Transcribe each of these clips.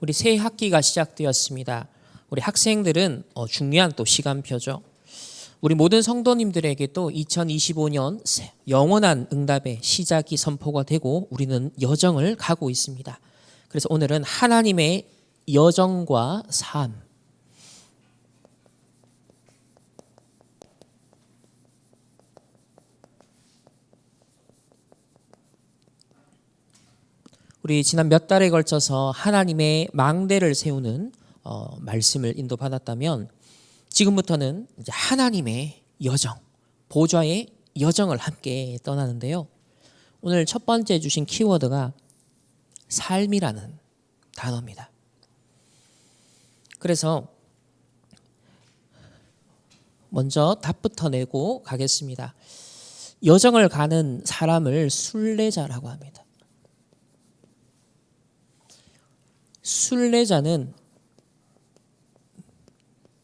우리 새 학기가 시작되었습니다. 우리 학생들은 중요한 또 시간표죠. 우리 모든 성도님들에게 또 2025년 영원한 응답의 시작이 선포가 되고 우리는 여정을 가고 있습니다. 그래서 오늘은 하나님의 여정과 삶, 우리 지난 몇 달에 걸쳐서 하나님의 망대를 세우는 말씀을 인도받았다면 지금부터는 이제 하나님의 여정, 보좌의 여정을 함께 떠나는데요. 오늘 첫 번째 주신 키워드가 삶이라는 단어입니다. 그래서 먼저 답부터 내고 가겠습니다. 여정을 가는 사람을 순례자라고 합니다. 순례자는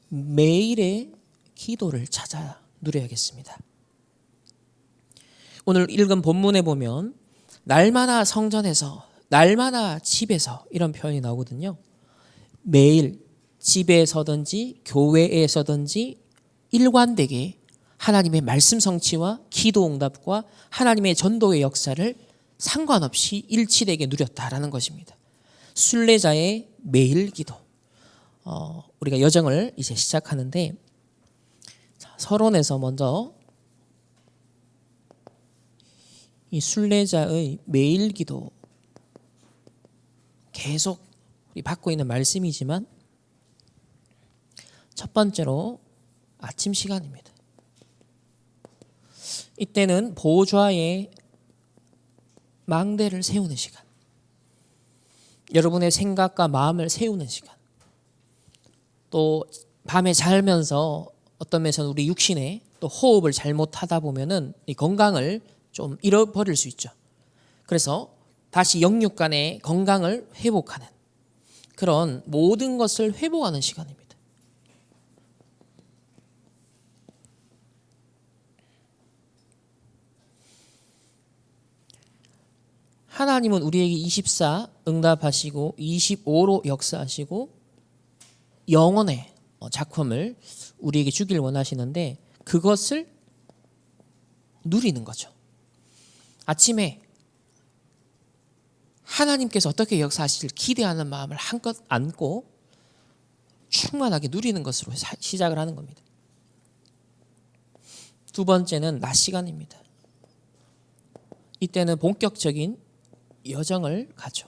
매일의 기도를 찾아 누려야겠습니다. 오늘 읽은 본문에 보면 날마다 성전에서, 날마다 집에서 이런 표현이 나오거든요. 매일 집에서든지 교회에서든지 일관되게 하나님의 말씀 성취와 기도 응답과 하나님의 전도의 역사를 상관없이 일치되게 누렸다라는 것입니다. 순례자의 매일 기도. 우리가 여정을 이제 시작하는데 서론에서 먼저 이 순례자의 매일 기도 계속 우리 받고 있는 말씀이지만 첫 번째로 아침 시간입니다. 이때는 보좌의 망대를 세우는 시간, 여러분의 생각과 마음을 세우는 시간, 또 밤에 자면서 어떤 면에서는 우리 육신의 또 호흡을 잘못하다 보면은 이 건강을 좀 잃어버릴 수 있죠. 그래서 다시 영육 간의 건강을 회복하는 그런 모든 것을 회복하는 시간입니다. 하나님은 우리에게 24 응답하시고 25로 역사하시고 영원의 작품을 우리에게 주길 원하시는데 그것을 누리는 거죠. 아침에 하나님께서 어떻게 역사하실지 기대하는 마음을 한껏 안고 충만하게 누리는 것으로 시작을 하는 겁니다. 두 번째는 낮 시간입니다. 이때는 본격적인 여정을 가죠.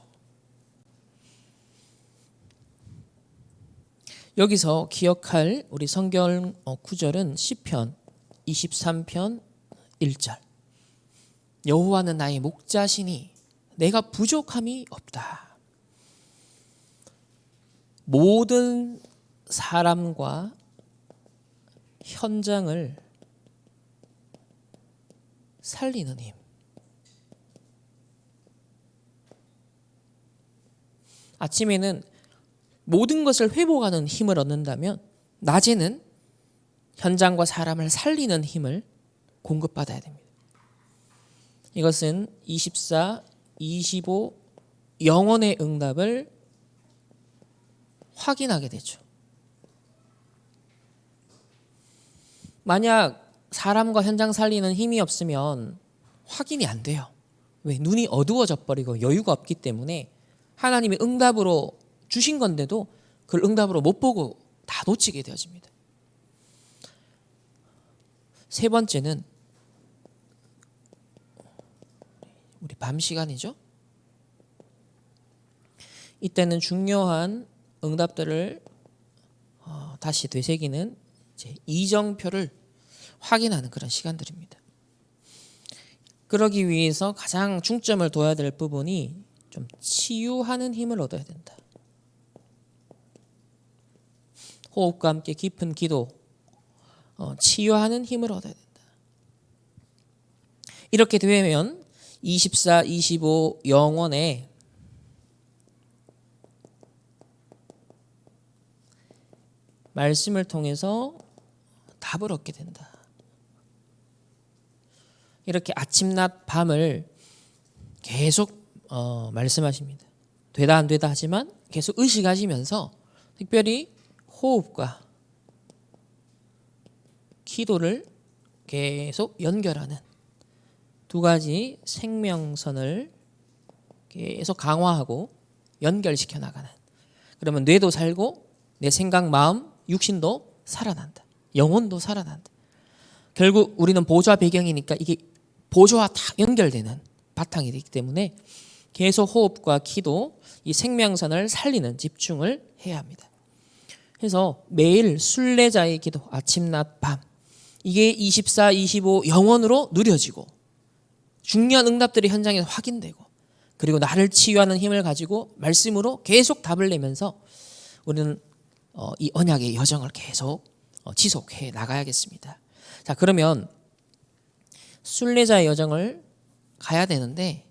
여기서 기억할 우리 성경 구절은 시편 23편 1절. 여호와는 나의 목자시니 내가 부족함이 없다. 모든 사람과 현장을 살리는 힘. 아침에는 모든 것을 회복하는 힘을 얻는다면 낮에는 현장과 사람을 살리는 힘을 공급받아야 됩니다. 이것은 24, 25 영원의 응답을 확인하게 되죠. 만약 사람과 현장 살리는 힘이 없으면 확인이 안 돼요. 왜? 눈이 어두워져 버리고 여유가 없기 때문에 하나님의 응답으로 주신 건데도 그걸 응답으로 못 보고 다 놓치게 되어집니다. 세 번째는 우리 밤 시간이죠. 이때는 중요한 응답들을 다시 되새기는 이정표를 확인하는 그런 시간들입니다. 그러기 위해서 가장 중점을 둬야 될 부분이 좀 치유하는 힘을 얻어야 된다. 호흡과 함께 깊은 기도, 치유하는 힘을 얻어야 된다. 이렇게 되면 24, 25 영원에 말씀을 통해서 답을 얻게 된다. 이렇게 아침, 낮, 밤을 계속 말씀하십니다. 되다 안 되다 하지만 계속 의식하시면서 특별히 호흡과 기도를 계속 연결하는 두 가지 생명선을 계속 강화하고 연결시켜 나가는. 그러면 뇌도 살고 내 생각, 마음, 육신도 살아난다. 영혼도 살아난다. 결국 우리는 보조화 배경이니까 이게 보조화 다 연결되는 바탕이 되기 때문에 계속 호흡과 기도, 이 생명선을 살리는 집중을 해야 합니다. 그래서 매일 순례자의 기도, 아침, 낮, 밤, 이게 24, 25 영원으로 누려지고 중요한 응답들이 현장에서 확인되고, 그리고 나를 치유하는 힘을 가지고 말씀으로 계속 답을 내면서 우리는 이 언약의 여정을 계속 지속해 나가야겠습니다. 자, 그러면 순례자의 여정을 가야 되는데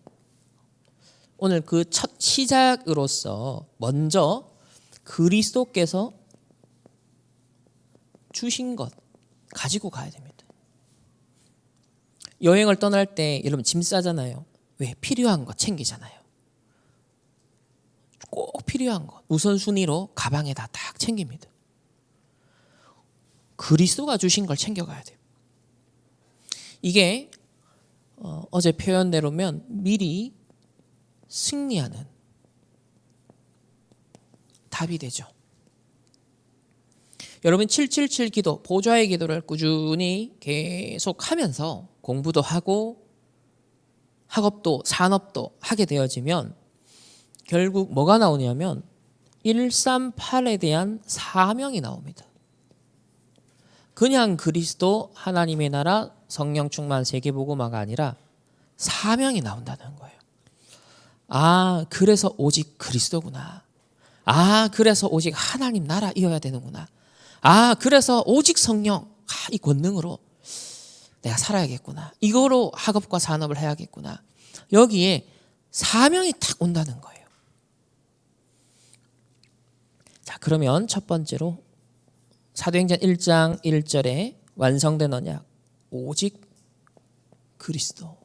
오늘 그 첫 시작으로서 먼저 그리스도께서 주신 것 가지고 가야 됩니다. 여행을 떠날 때 여러분 짐 싸잖아요. 왜? 필요한 거 챙기잖아요. 꼭 필요한 것 우선순위로 가방에다 딱 챙깁니다. 그리스도가 주신 걸 챙겨가야 돼요. 이게 어제 표현대로면 미리 승리하는 답이 되죠. 여러분 777 기도, 보좌의 기도를 꾸준히 계속 하면서 공부도 하고 학업도 산업도 하게 되어지면 결국 뭐가 나오냐면 138에 대한 사명이 나옵니다. 그냥 그리스도, 하나님의 나라, 성령 충만 세계복음화가 아니라 사명이 나온다는 거예요. 아, 그래서 오직 그리스도구나. 아, 그래서 오직 하나님 나라이어야 되는구나. 아, 그래서 오직 성령, 이 권능으로 내가 살아야겠구나. 이거로 학업과 산업을 해야겠구나. 여기에 사명이 탁 온다는 거예요. 자, 그러면 첫 번째로 사도행전 1장 1절에 완성된 언약, 오직 그리스도.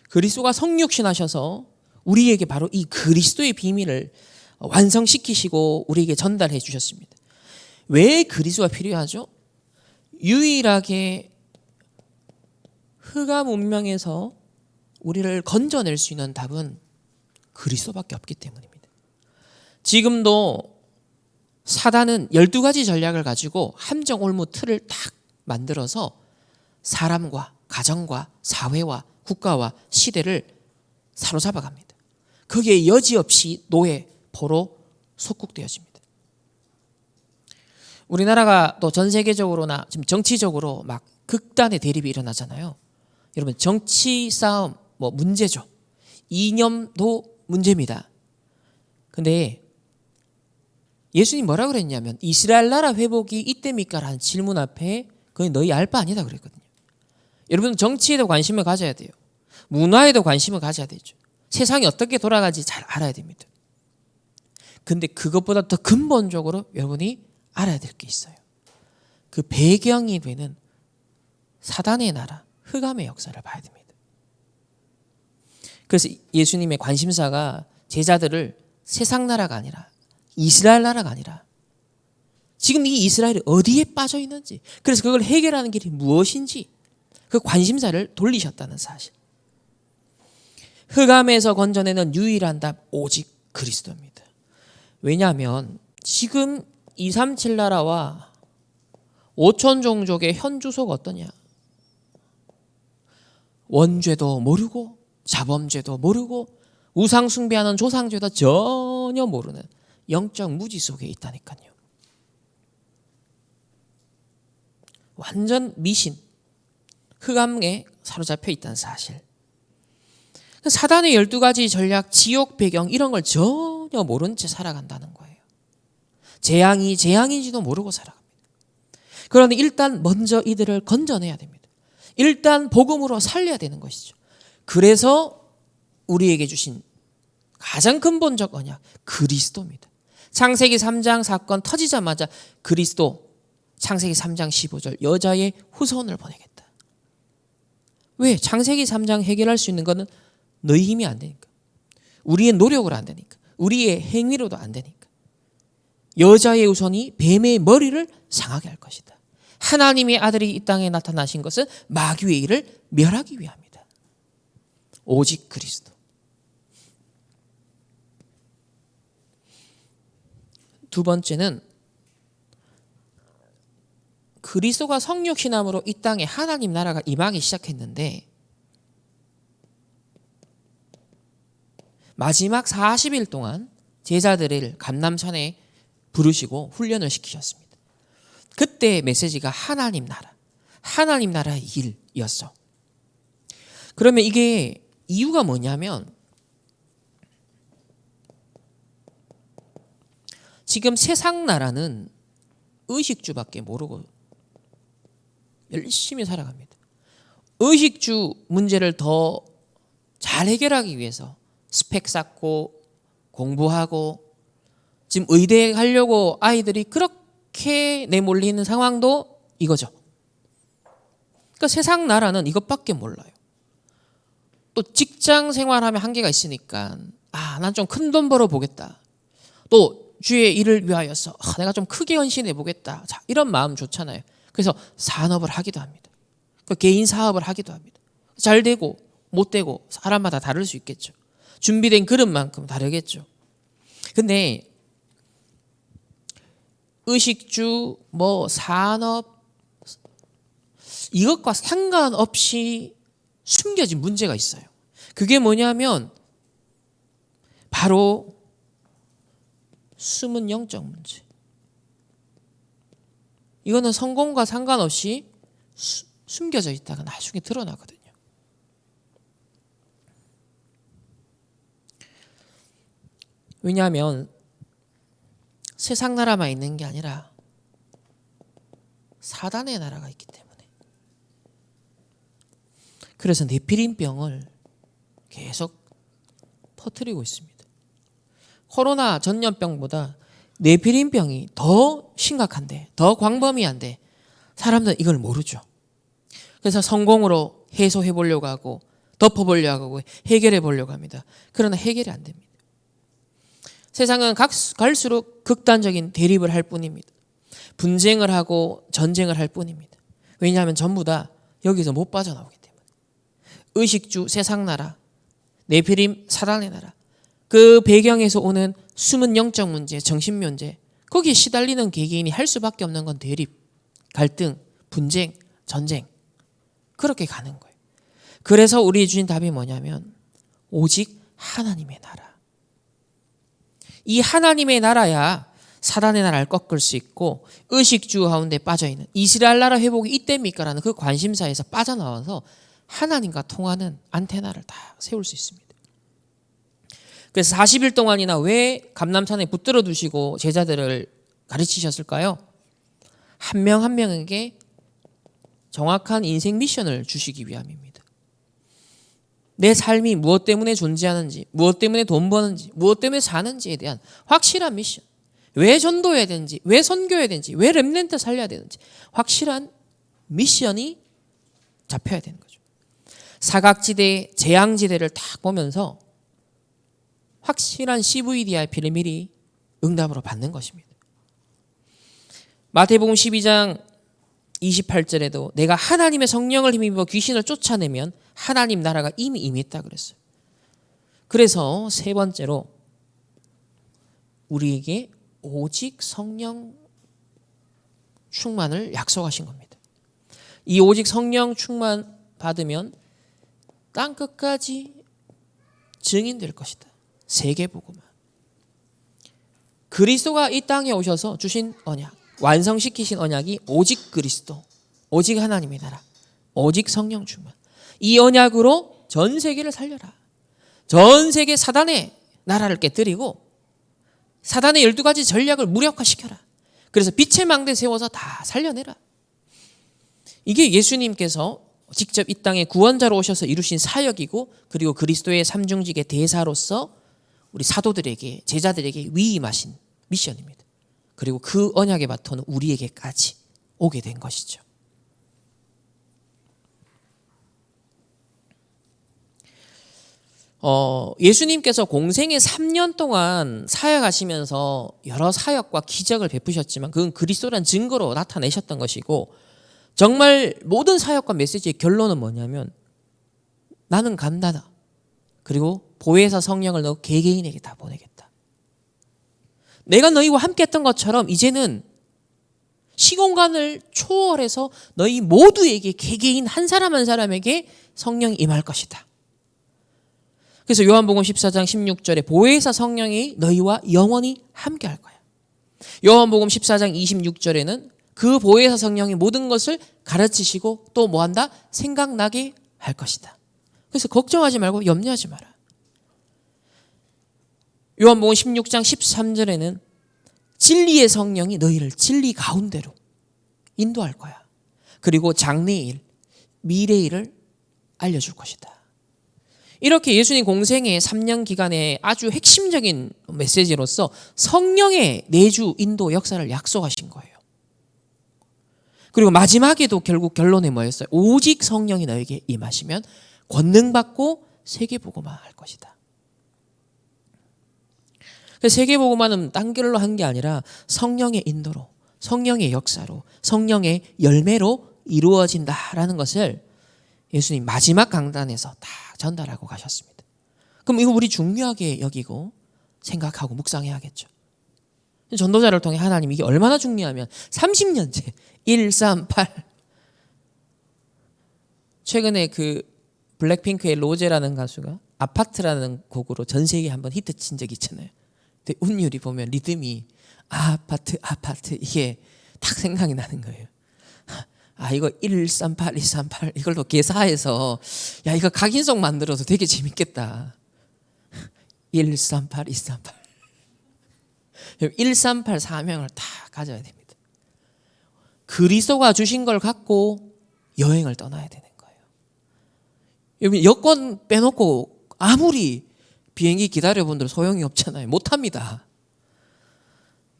그리스도가 성육신하셔서 우리에게 바로 이 그리스도의 비밀을 완성시키시고 우리에게 전달해 주셨습니다. 왜 그리스도가 필요하죠? 유일하게 흑암 운명에서 우리를 건져낼 수 있는 답은 그리스도밖에 없기 때문입니다. 지금도 사단은 12가지 전략을 가지고 함정올무 틀을 딱 만들어서 사람과 가정과 사회와 국가와 시대를 사로잡아 갑니다. 거기에 여지없이 노예, 포로 속국되어집니다. 우리나라가 또 전 세계적으로나 지금 정치적으로 막 극단의 대립이 일어나잖아요. 여러분 정치 싸움 뭐 문제죠. 이념도 문제입니다. 근데 예수님 뭐라 그랬냐면 이스라엘 나라 회복이 이때입니까? 라는 질문 앞에 그건 너희 알 바 아니다 그랬거든요. 여러분 정치에도 관심을 가져야 돼요. 문화에도 관심을 가져야 되죠. 세상이 어떻게 돌아가는지 잘 알아야 됩니다. 근데 그것보다 더 근본적으로 여러분이 알아야 될 게 있어요. 그 배경이 되는 사단의 나라, 흑암의 역사를 봐야 됩니다. 그래서 예수님의 관심사가 제자들을 세상 나라가 아니라 이스라엘 나라가 아니라 지금 이 이스라엘이 어디에 빠져 있는지, 그래서 그걸 해결하는 길이 무엇인지 그 관심사를 돌리셨다는 사실. 흑암에서 건져내는 유일한 답 오직 그리스도입니다. 왜냐하면 지금 237 나라와 5천 종족의 현 주소가 어떠냐? 원죄도 모르고 자범죄도 모르고 우상 숭배하는 조상죄도 전혀 모르는 영적 무지 속에 있다니까요. 완전 미신, 흑암에 사로잡혀 있다는 사실. 사단의 12가지 전략, 지옥 배경 이런 걸 전혀 모른 채 살아간다는 거예요. 재앙이 재앙인지도 모르고 살아갑니다. 그런데 일단 먼저 이들을 건져내야 됩니다. 일단 복음으로 살려야 되는 것이죠. 그래서 우리에게 주신 가장 근본적 언약, 그리스도입니다. 창세기 3장 사건 터지자마자 그리스도, 창세기 3장 15절 여자의 후손을 보내겠다. 왜? 창세기 3장 해결할 수 있는 것은 너희 힘이 안 되니까. 우리의 노력으로 안 되니까. 우리의 행위로도 안 되니까. 여자의 후손이 뱀의 머리를 상하게 할 것이다. 하나님의 아들이 이 땅에 나타나신 것은 마귀의 일을 멸하기 위함이다. 오직 그리스도. 두 번째는 그리스도가 성육신함으로 이 땅에 하나님 나라가 임하기 시작했는데 마지막 40일 동안 제자들을 감람산에 부르시고 훈련을 시키셨습니다. 그때의 메시지가 하나님 나라의 일이었어. 그러면 이게 이유가 뭐냐면 지금 세상 나라는 의식주밖에 모르고 열심히 살아갑니다. 의식주 문제를 더 잘 해결하기 위해서 스펙 쌓고 공부하고 지금 의대에 가려고 아이들이 그렇게 내몰리는 상황도 이거죠. 그러니까 세상 나라는 이것밖에 몰라요. 또 직장 생활하면 한계가 있으니까 난 좀 큰 돈 벌어 보겠다. 또 주의 일을 위하여서 내가 좀 크게 헌신해 보겠다. 자, 이런 마음 좋잖아요. 그래서 산업을 하기도 합니다. 개인 사업을 하기도 합니다. 잘 되고 못 되고 사람마다 다를 수 있겠죠. 준비된 그릇만큼 다르겠죠. 근데 의식주, 산업 이것과 상관없이 숨겨진 문제가 있어요. 그게 뭐냐면 바로 숨은 영적 문제. 이거는 성공과 상관없이 숨겨져 있다가 나중에 드러나거든요. 왜냐하면 세상 나라만 있는 게 아니라 사단의 나라가 있기 때문에. 그래서 네피림병을 계속 퍼뜨리고 있습니다. 코로나 전염병보다 네피림병이 더 심각한데, 더 광범위한데 사람들은 이걸 모르죠. 그래서 성공으로 해소해 보려고 하고 덮어보려고 하고 해결해 보려고 합니다. 그러나 해결이 안 됩니다. 세상은 갈수록 극단적인 대립을 할 뿐입니다. 분쟁을 하고 전쟁을 할 뿐입니다. 왜냐하면 전부 다 여기서 못 빠져나오기 때문에. 의식주 세상 나라, 네피림 사단의 나라, 그 배경에서 오는 숨은 영적 문제, 정신 문제, 거기에 시달리는 개개인이 할 수밖에 없는 건 대립, 갈등, 분쟁, 전쟁. 그렇게 가는 거예요. 그래서 우리 주신 답이 뭐냐면 오직 하나님의 나라. 이 하나님의 나라야 사단의 나라를 꺾을 수 있고 의식주 가운데 빠져있는 이스라엘 나라 회복이 이때입니까? 라는 그 관심사에서 빠져나와서 하나님과 통하는 안테나를 다 세울 수 있습니다. 그래서 40일 동안이나 왜 감람산에 붙들어 두시고 제자들을 가르치셨을까요? 한 명 한 명에게 정확한 인생 미션을 주시기 위함입니다. 내 삶이 무엇 때문에 존재하는지, 무엇 때문에 돈 버는지, 무엇 때문에 사는지에 대한 확실한 미션. 왜 전도해야 되는지, 왜 선교해야 되는지, 왜 렘넌트 살려야 되는지 확실한 미션이 잡혀야 되는 거죠. 사각지대, 재앙지대를 딱 보면서 확실한 CVDI 비밀이 응답으로 받는 것입니다. 마태복음 12장 28절에도 내가 하나님의 성령을 힘입어 귀신을 쫓아내면 하나님 나라가 이미 임했다 그랬어요. 그래서 세 번째로 우리에게 오직 성령 충만을 약속하신 겁니다. 이 오직 성령 충만 받으면 땅 끝까지 증인될 것이다. 세계복음화. 그리스도가 이 땅에 오셔서 주신 언약, 완성시키신 언약이 오직 그리스도, 오직 하나님의 나라, 오직 성령 충만. 이 언약으로 전 세계를 살려라. 전 세계 사단의 나라를 깨뜨리고 사단의 12가지 전략을 무력화시켜라. 그래서 빛의 망대 세워서 다 살려내라. 이게 예수님께서 직접 이 땅에 구원자로 오셔서 이루신 사역이고 그리고 그리스도의 삼중직의 대사로서 우리 사도들에게 제자들에게 위임하신 미션입니다. 그리고 그 언약의 바톤은 우리에게까지 오게 된 것이죠. 예수님께서 공생애 3년 동안 사역하시면서 여러 사역과 기적을 베푸셨지만 그건 그리스도란 증거로 나타내셨던 것이고, 정말 모든 사역과 메시지의 결론은 뭐냐면 나는 간다. 그리고 보혜사 성령을 너 개개인에게 다 보내겠다. 내가 너희와 함께 했던 것처럼 이제는 시공간을 초월해서 너희 모두에게 개개인 한 사람 한 사람에게 성령이 임할 것이다. 그래서 요한복음 14장 16절에 보혜사 성령이 너희와 영원히 함께 할 거야. 요한복음 14장 26절에는 그 보혜사 성령이 모든 것을 가르치시고 또 뭐한다? 생각나게 할 것이다. 그래서 걱정하지 말고 염려하지 마라. 요한복음 16장 13절에는 진리의 성령이 너희를 진리 가운데로 인도할 거야. 그리고 장래의 일, 미래의 일을 알려줄 것이다. 이렇게 예수님 공생의 3년 기간에 아주 핵심적인 메시지로서 성령의 내주 인도 역사를 약속하신 거예요. 그리고 마지막에도 결국 결론이 뭐였어요? 오직 성령이 너에게 임하시면 권능받고 세계복음화 할 것이다. 세계복음화는 딴 길로 한 게 아니라 성령의 인도로, 성령의 역사로, 성령의 열매로 이루어진다라는 것을 예수님 마지막 강단에서 다 전달하고 가셨습니다. 그럼 이거 우리 중요하게 여기고 생각하고 묵상해야겠죠. 전도자를 통해 하나님 이게 얼마나 중요하면 30년째 138 최근에 그 블랙핑크의 로제라는 가수가 아파트라는 곡으로 전 세계에 한번 히트 친 적이 있잖아요. 근데 운율이 보면 리듬이 아파트 이게 딱 생각이 나는 거예요. 이거 138, 238 이걸로 개사해서 야 이거 각인송 만들어도 되게 재밌겠다. 138, 238 138 사명을 다 가져야 됩니다. 그리스도가 주신 걸 갖고 여행을 떠나야 되는 거예요. 여러분 여권 빼놓고 아무리 비행기 기다려본들 소용이 없잖아요. 못합니다.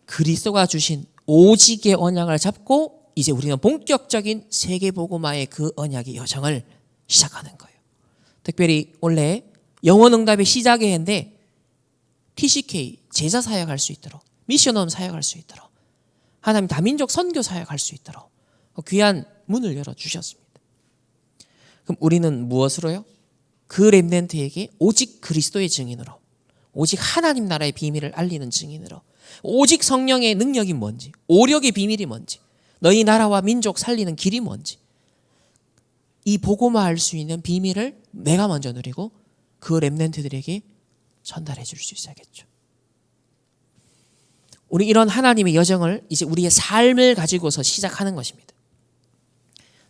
그리스도가 주신 오직의 언약을 잡고 이제 우리는 본격적인 세계복음화의 그 언약의 여정을 시작하는 거예요. 특별히 원래 영혼응답의 시작의 해인데 TCK 제자 사역할 수 있도록, 미션홈 사역할 수 있도록, 하나님 다민족 선교 사역할 수 있도록 귀한 문을 열어주셨습니다. 그럼 우리는 무엇으로요? 그 렘넌트에게 오직 그리스도의 증인으로, 오직 하나님 나라의 비밀을 알리는 증인으로, 오직 성령의 능력이 뭔지, 오력의 비밀이 뭔지, 너희 나라와 민족 살리는 길이 뭔지, 이 복음화할 수 있는 비밀을 내가 먼저 누리고 그 렘넌트들에게 전달해 줄 수 있어야겠죠. 우리 이런 하나님의 여정을 이제 우리의 삶을 가지고서 시작하는 것입니다.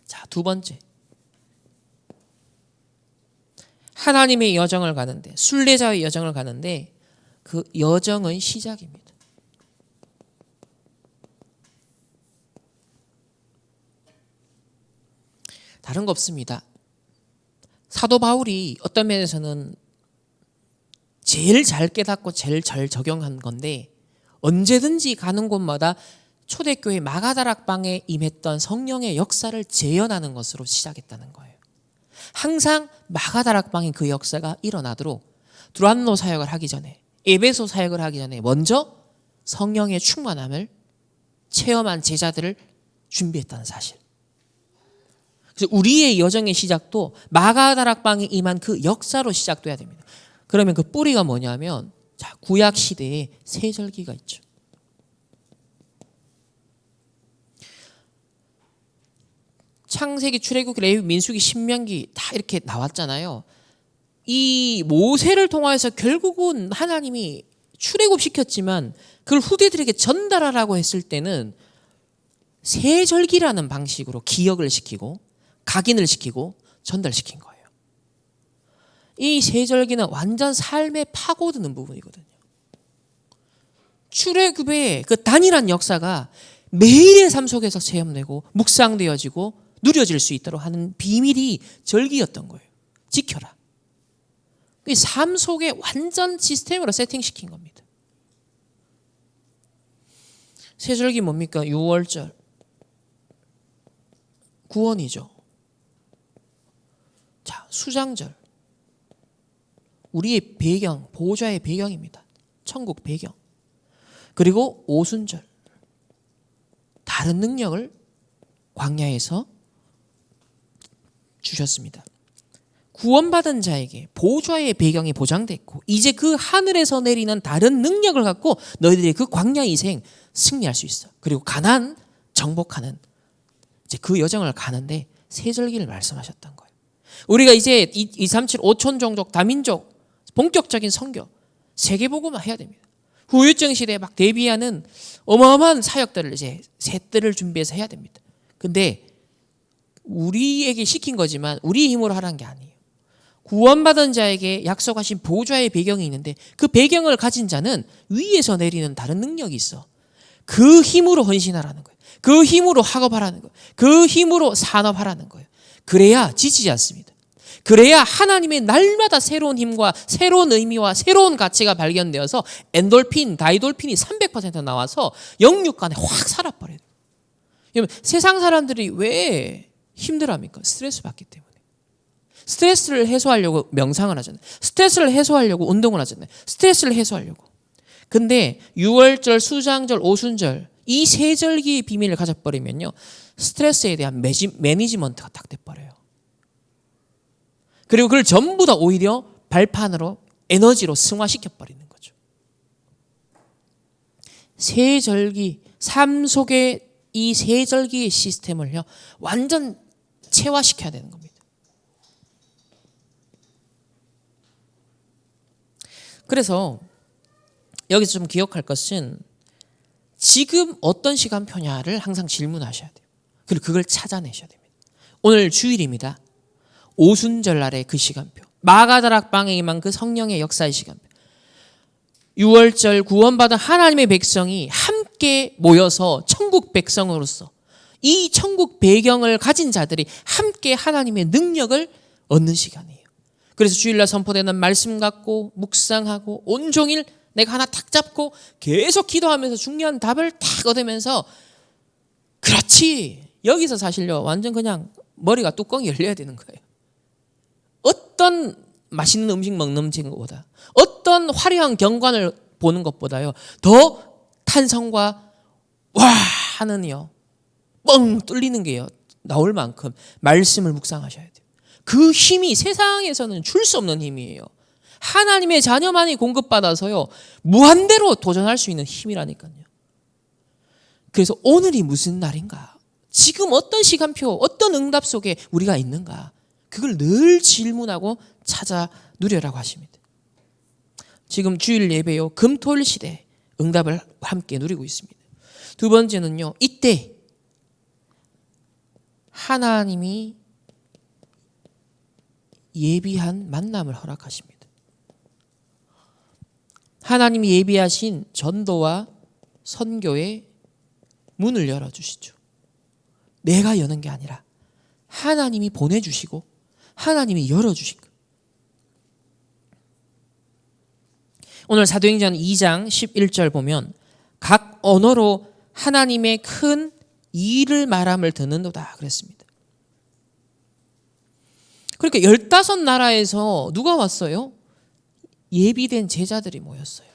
자, 두 번째. 하나님의 여정을 가는데, 순례자의 여정을 가는데 그 여정은 시작입니다. 다른 거 없습니다. 사도 바울이 어떤 면에서는 제일 잘 깨닫고 제일 잘 적용한 건데, 언제든지 가는 곳마다 초대교회 마가다락방에 임했던 성령의 역사를 재현하는 것으로 시작했다는 거예요. 항상 마가다락방의 그 역사가 일어나도록 두란노 사역을 하기 전에, 에베소 사역을 하기 전에 먼저 성령의 충만함을 체험한 제자들을 준비했다는 사실. 그래서 우리의 여정의 시작도 마가다락방에 임한 그 역사로 시작돼야 됩니다. 그러면 그 뿌리가 뭐냐면, 자, 구약 시대에 세절기가 있죠. 창세기, 출애굽기, 레위기, 민수기, 신명기 다 이렇게 나왔잖아요. 이 모세를 통해서 결국은 하나님이 출애굽시켰지만 그걸 후대들에게 전달하라고 했을 때는 세절기라는 방식으로 기억을 시키고 각인을 시키고 전달시킨 거예요. 이 세절기는 완전 삶에 파고드는 부분이거든요. 출애굽의 그 단일한 역사가 매일의 삶 속에서 체험되고 묵상되어지고 누려질 수 있도록 하는 비밀이 절기였던 거예요. 지켜라. 삶 속에 완전 시스템으로 세팅시킨 겁니다. 세절기 뭡니까? 유월절. 구원이죠. 자, 수장절. 우리의 배경, 보호자의 배경입니다. 천국 배경. 그리고 오순절. 다른 능력을 광야에서 주셨습니다. 구원받은 자에게 보호자의 배경이 보장됐고 이제 그 하늘에서 내리는 다른 능력을 갖고 너희들이 그 광야 인생 승리할 수 있어. 그리고 가나안 정복하는 이제 그 여정을 가는데 세절기를 말씀하셨던 거예요. 우리가 이제 237 5천 종족 다민족 본격적인 선교 세계복음화 해야 됩니다. 후유증 시대에 막 대비하는 어마어마한 사역들을 이제 새들을 준비해서 해야 됩니다. 근데 우리에게 시킨 거지만 우리 힘으로 하라는 게 아니에요. 구원받은 자에게 약속하신 보호자의 배경이 있는데 그 배경을 가진 자는 위에서 내리는 다른 능력이 있어. 그 힘으로 헌신하라는 거예요. 그 힘으로 학업하라는 거예요. 그 힘으로 산업하라는 거예요. 그래야 지치지 않습니다. 그래야 하나님의 날마다 새로운 힘과 새로운 의미와 새로운 가치가 발견되어서 엔돌핀, 다이돌핀이 300% 나와서 영육간에 확 살아버려요. 세상 사람들이 왜 힘들어합니까? 스트레스 받기 때문에. 스트레스를 해소하려고 명상을 하잖아요. 스트레스를 해소하려고 운동을 하잖아요. 스트레스를 해소하려고. 근데 6월절, 수장절, 오순절 이 세 절기의 비밀을 가져버리면요. 스트레스에 대한 매니지먼트가 딱 돼버려요. 그리고 그걸 전부 다 오히려 발판으로 에너지로 승화시켜버리는 거죠. 세 절기, 삶 속에 이 세 절기의 시스템을요. 완전 체화시켜야 되는 겁니다. 그래서 여기서 좀 기억할 것은 지금 어떤 시간표냐를 항상 질문하셔야 돼요. 그리고 그걸 찾아내셔야 됩니다. 오늘 주일입니다. 오순절 날의 그 시간표. 마가다락방에 임한 그 성령의 역사의 시간표. 6월절 구원받은 하나님의 백성이 함께 모여서 천국 백성으로서 이 천국 배경을 가진 자들이 함께 하나님의 능력을 얻는 시간이에요. 그래서 주일날 선포되는 말씀 갖고 묵상하고 온종일 내가 하나 탁 잡고 계속 기도하면서 중요한 답을 탁 얻으면서 그렇지. 여기서 사실요. 완전 그냥 머리가 뚜껑이 열려야 되는 거예요. 어떤 맛있는 음식 먹는 것보다 어떤 화려한 경관을 보는 것보다요. 더 탄성과 와 하는요. 뻥 뚫리는 게요. 나올 만큼 말씀을 묵상하셔야 돼요. 그 힘이 세상에서는 줄 수 없는 힘이에요. 하나님의 자녀만이 공급받아서요. 무한대로 도전할 수 있는 힘이라니까요. 그래서 오늘이 무슨 날인가? 지금 어떤 시간표, 어떤 응답 속에 우리가 있는가? 그걸 늘 질문하고 찾아 누려라고 하십니다. 지금 주일 예배요. 금토일 시대 응답을 함께 누리고 있습니다. 두 번째는요. 이때 하나님이 예비한 만남을 허락하십니다. 하나님이 예비하신 전도와 선교의 문을 열어주시죠. 내가 여는 게 아니라 하나님이 보내주시고 하나님이 열어주신 거예요. 오늘 사도행전 2장 11절 보면 각 언어로 하나님의 큰 일을 말함을 듣는도다 그랬습니다. 그러니까 15나라에서 누가 왔어요? 예비된 제자들이 모였어요.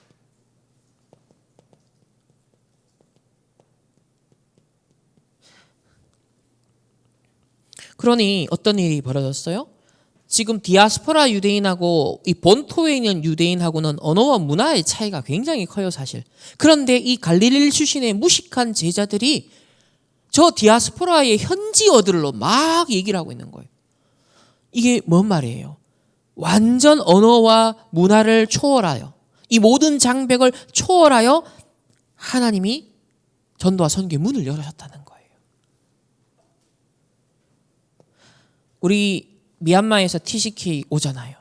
그러니 어떤 일이 벌어졌어요? 지금 디아스포라 유대인하고 이 본토에 있는 유대인하고는 언어와 문화의 차이가 굉장히 커요, 사실. 그런데 이 갈릴리 출신의 무식한 제자들이 저 디아스포라의 현지어들로 막 얘기를 하고 있는 거예요. 이게 뭔 말이에요? 완전 언어와 문화를 초월하여 이 모든 장벽을 초월하여 하나님이 전도와 선교의 문을 열으셨다는 거예요. 우리 미얀마에서 TCK 오잖아요.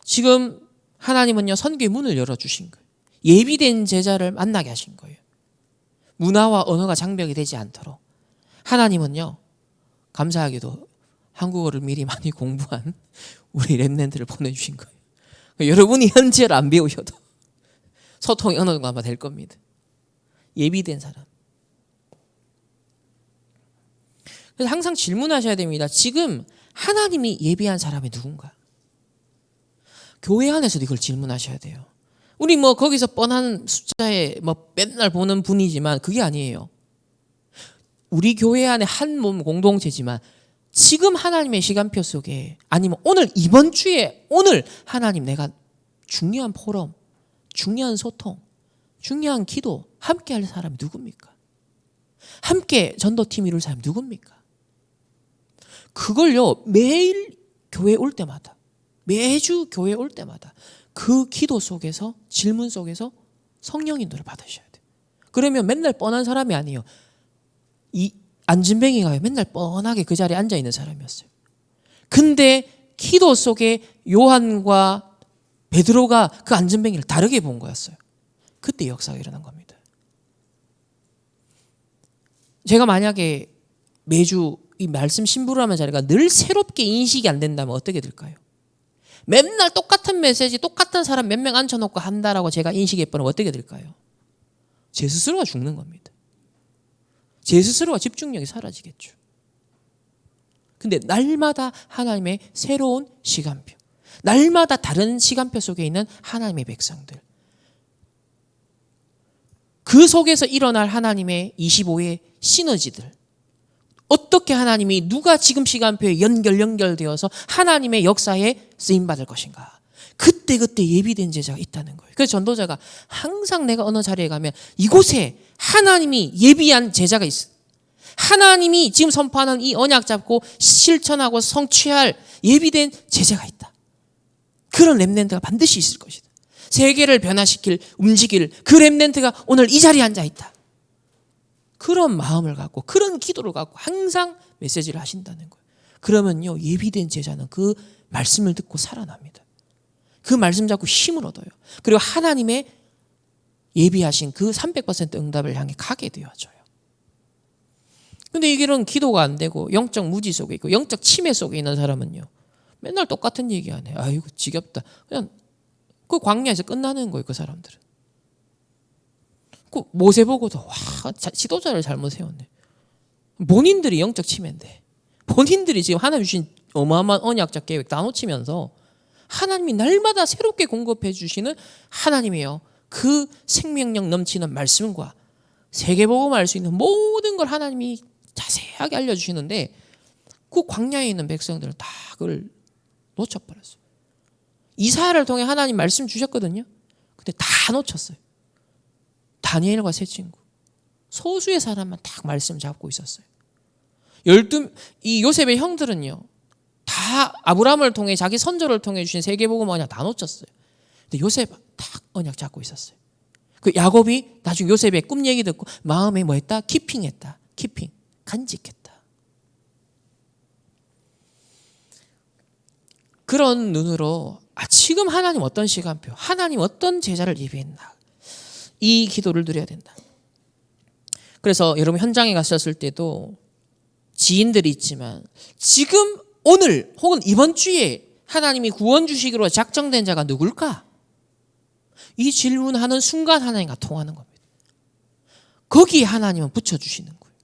지금 하나님은요 선교의 문을 열어주신 거예요. 예비된 제자를 만나게 하신 거예요. 문화와 언어가 장벽이 되지 않도록 하나님은요 감사하게도 한국어를 미리 많이 공부한 우리 랩런트를 보내주신 거예요. 여러분이 현지어를 안 배우셔도 소통이 어느 정도 아마 될 겁니다. 예비된 사람. 그래서 항상 질문하셔야 됩니다. 지금 하나님이 예비한 사람이 누군가? 교회 안에서도 이걸 질문하셔야 돼요. 우리 거기서 뻔한 숫자에 맨날 보는 분이지만 그게 아니에요. 우리 교회 안에 한 몸 공동체지만 지금 하나님의 시간표 속에 아니면 오늘 이번 주에 오늘 하나님 내가 중요한 포럼, 중요한 소통, 중요한 기도 함께 할 사람이 누굽니까? 함께 전도팀 이룰 사람이 누굽니까? 그걸요 매일 교회 올 때마다 매주 교회 올 때마다 그 기도 속에서 질문 속에서 성령 인도를 받으셔야 돼요. 그러면 맨날 뻔한 사람이 아니에요. 이 안진뱅이가 맨날 뻔하게 그 자리에 앉아 있는 사람이었어요. 근데 기도 속에 요한과 베드로가 그 안진뱅이를 다르게 본 거였어요. 그때 역사가 일어난 겁니다. 제가 만약에 매주 이 말씀 심부름하는 자리가 늘 새롭게 인식이 안 된다면 어떻게 될까요? 맨날 똑같은 메시지 똑같은 사람 몇 명 앉혀놓고 한다라고 제가 인식해버리면 어떻게 될까요? 제 스스로가 죽는 겁니다. 제 스스로가 집중력이 사라지겠죠. 근데 날마다 하나님의 새로운 시간표, 날마다 다른 시간표 속에 있는 하나님의 백성들, 그 속에서 일어날 하나님의 25의 시너지들, 어떻게 하나님이 누가 지금 시간표에 연결되어서 하나님의 역사에 쓰임받을 것인가. 그때 예비된 제자가 있다는 거예요. 그래서 전도자가 항상 내가 어느 자리에 가면 이곳에 하나님이 예비한 제자가 있어. 하나님이 지금 선포하는 이 언약 잡고 실천하고 성취할 예비된 제자가 있다. 그런 렘넌트가 반드시 있을 것이다. 세계를 변화시킬, 움직일 그 렘넌트가 오늘 이 자리에 앉아 있다. 그런 마음을 갖고 그런 기도를 갖고 항상 메시지를 하신다는 거예요. 그러면요 예비된 제자는 그 말씀을 듣고 살아납니다. 그 말씀 잡고 힘을 얻어요. 그리고 하나님의 예비하신 그 300% 응답을 향해 가게 되어져요. 근데 이런 기도가 안 되고 영적 무지 속에 있고 영적 침해 속에 있는 사람은요 맨날 똑같은 얘기 안 해요. 아이고 지겹다. 그냥 그 광야에서 끝나는 거예요. 그 사람들은. 그 모세 보고도 와 지도자를 잘못 세웠네. 본인들이 영적 침해인데 본인들이 지금 하나님 주신 어마어마한 언약적 계획 다 놓치면서 하나님이 날마다 새롭게 공급해 주시는 하나님이에요. 그 생명력 넘치는 말씀과 세계복음을 알 수 있는 모든 걸 하나님이 자세하게 알려주시는데 그 광야에 있는 백성들은 다 그걸 놓쳐버렸어요. 이사야를 통해 하나님 말씀 주셨거든요. 근데 다 놓쳤어요. 다니엘과 세 친구 소수의 사람만 딱 말씀 잡고 있었어요. 이 요셉의 형들은요 다 아브라함을 통해 자기 선조를 통해 주신 세계복음 언약 다 놓쳤어요. 근데 요셉 딱 언약 잡고 있었어요. 그 야곱이 나중에 요셉의 꿈 얘기 듣고 마음에 뭐 했다? 키핑했다. 키핑 간직했다. 그런 눈으로 지금 하나님 어떤 시간표, 하나님 어떤 제자를 예비했나 이 기도를 드려야 된다. 그래서 여러분 현장에 가셨을 때도 지인들이 있지만 지금 오늘 혹은 이번 주에 하나님이 구원 주시기로 작정된 자가 누굴까? 이 질문하는 순간 하나님과 통하는 겁니다. 거기에 하나님은 붙여주시는 거예요.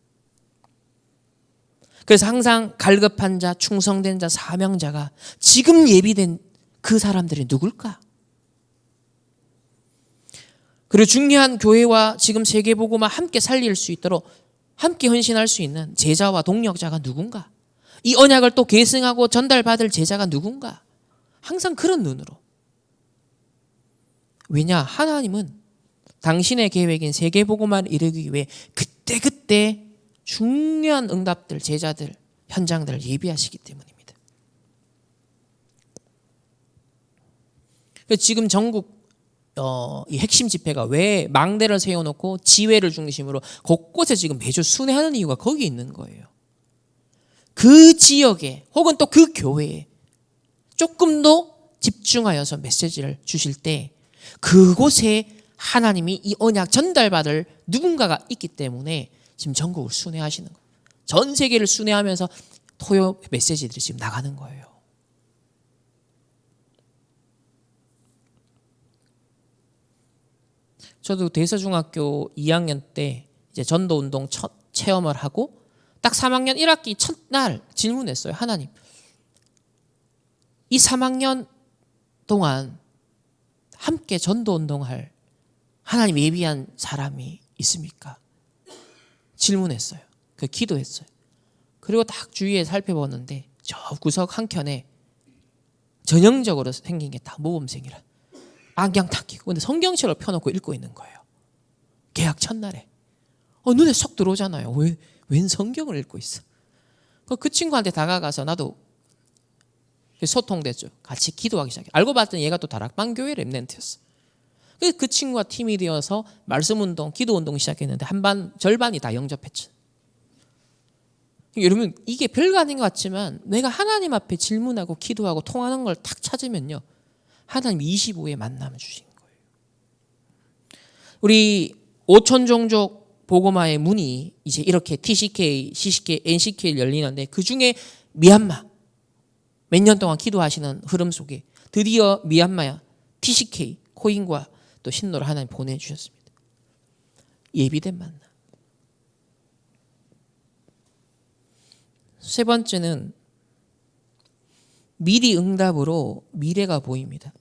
그래서 항상 갈급한 자, 충성된 자, 사명자가 지금 예비된 그 사람들이 누굴까? 그리고 중요한 교회와 지금 세계복음화 함께 살릴 수 있도록 함께 헌신할 수 있는 제자와 동력자가 누군가? 이 언약을 또 계승하고 전달받을 제자가 누군가? 항상 그런 눈으로. 왜냐? 하나님은 당신의 계획인 세계복음화를 이루기 위해 그때그때 중요한 응답들, 제자들, 현장들을 예비하시기 때문입니다. 지금 전국 이 핵심 집회가 왜 망대를 세워놓고 지회를 중심으로 곳곳에 지금 매주 순회하는 이유가 거기 있는 거예요. 그 지역에 혹은 또 그 교회에 조금 더 집중하여서 메시지를 주실 때 그곳에 하나님이 이 언약 전달받을 누군가가 있기 때문에 지금 전국을 순회하시는 거예요. 전 세계를 순회하면서 토요 메시지들이 지금 나가는 거예요. 저도 대서중학교 2학년 때 이제 전도운동 첫 체험을 하고 딱 3학년 1학기 첫날 질문했어요. 하나님, 이 3학년 동안 함께 전도 운동할 하나님 예비한 사람이 있습니까? 질문했어요. 그 기도했어요. 그리고 딱 주위에 살펴봤는데 저 구석 한켠에 전형적으로 생긴 게 다 모범생이라 안경 탁 끼고 근데 성경책을 펴놓고 읽고 있는 거예요. 개학 첫날에. 눈에 쏙 들어오잖아요. 웬 성경을 읽고 있어. 그 친구한테 다가가서 나도 소통됐죠. 같이 기도하기 시작해. 알고 봤더니 얘가 또 다락방 교회 랩런트였어. 그 친구와 팀이 되어서 말씀 운동, 기도 운동 시작했는데 절반이 다 영접했죠. 여러분 이게 별거 아닌 것 같지만 내가 하나님 앞에 질문하고 기도하고 통하는 걸 탁 찾으면요. 하나님 25의 만남을 주신 거예요. 우리 5천 종족 복음화의 문이 이제 이렇게 TCK, CCK, NCK 열리는데 그중에 미얀마 몇 년 동안 기도하시는 흐름 속에 드디어 미얀마야 TCK 코인과 또 신노를 하나님 보내주셨습니다. 예비된 만남. 세 번째는 미리 응답으로 미래가 보입니다.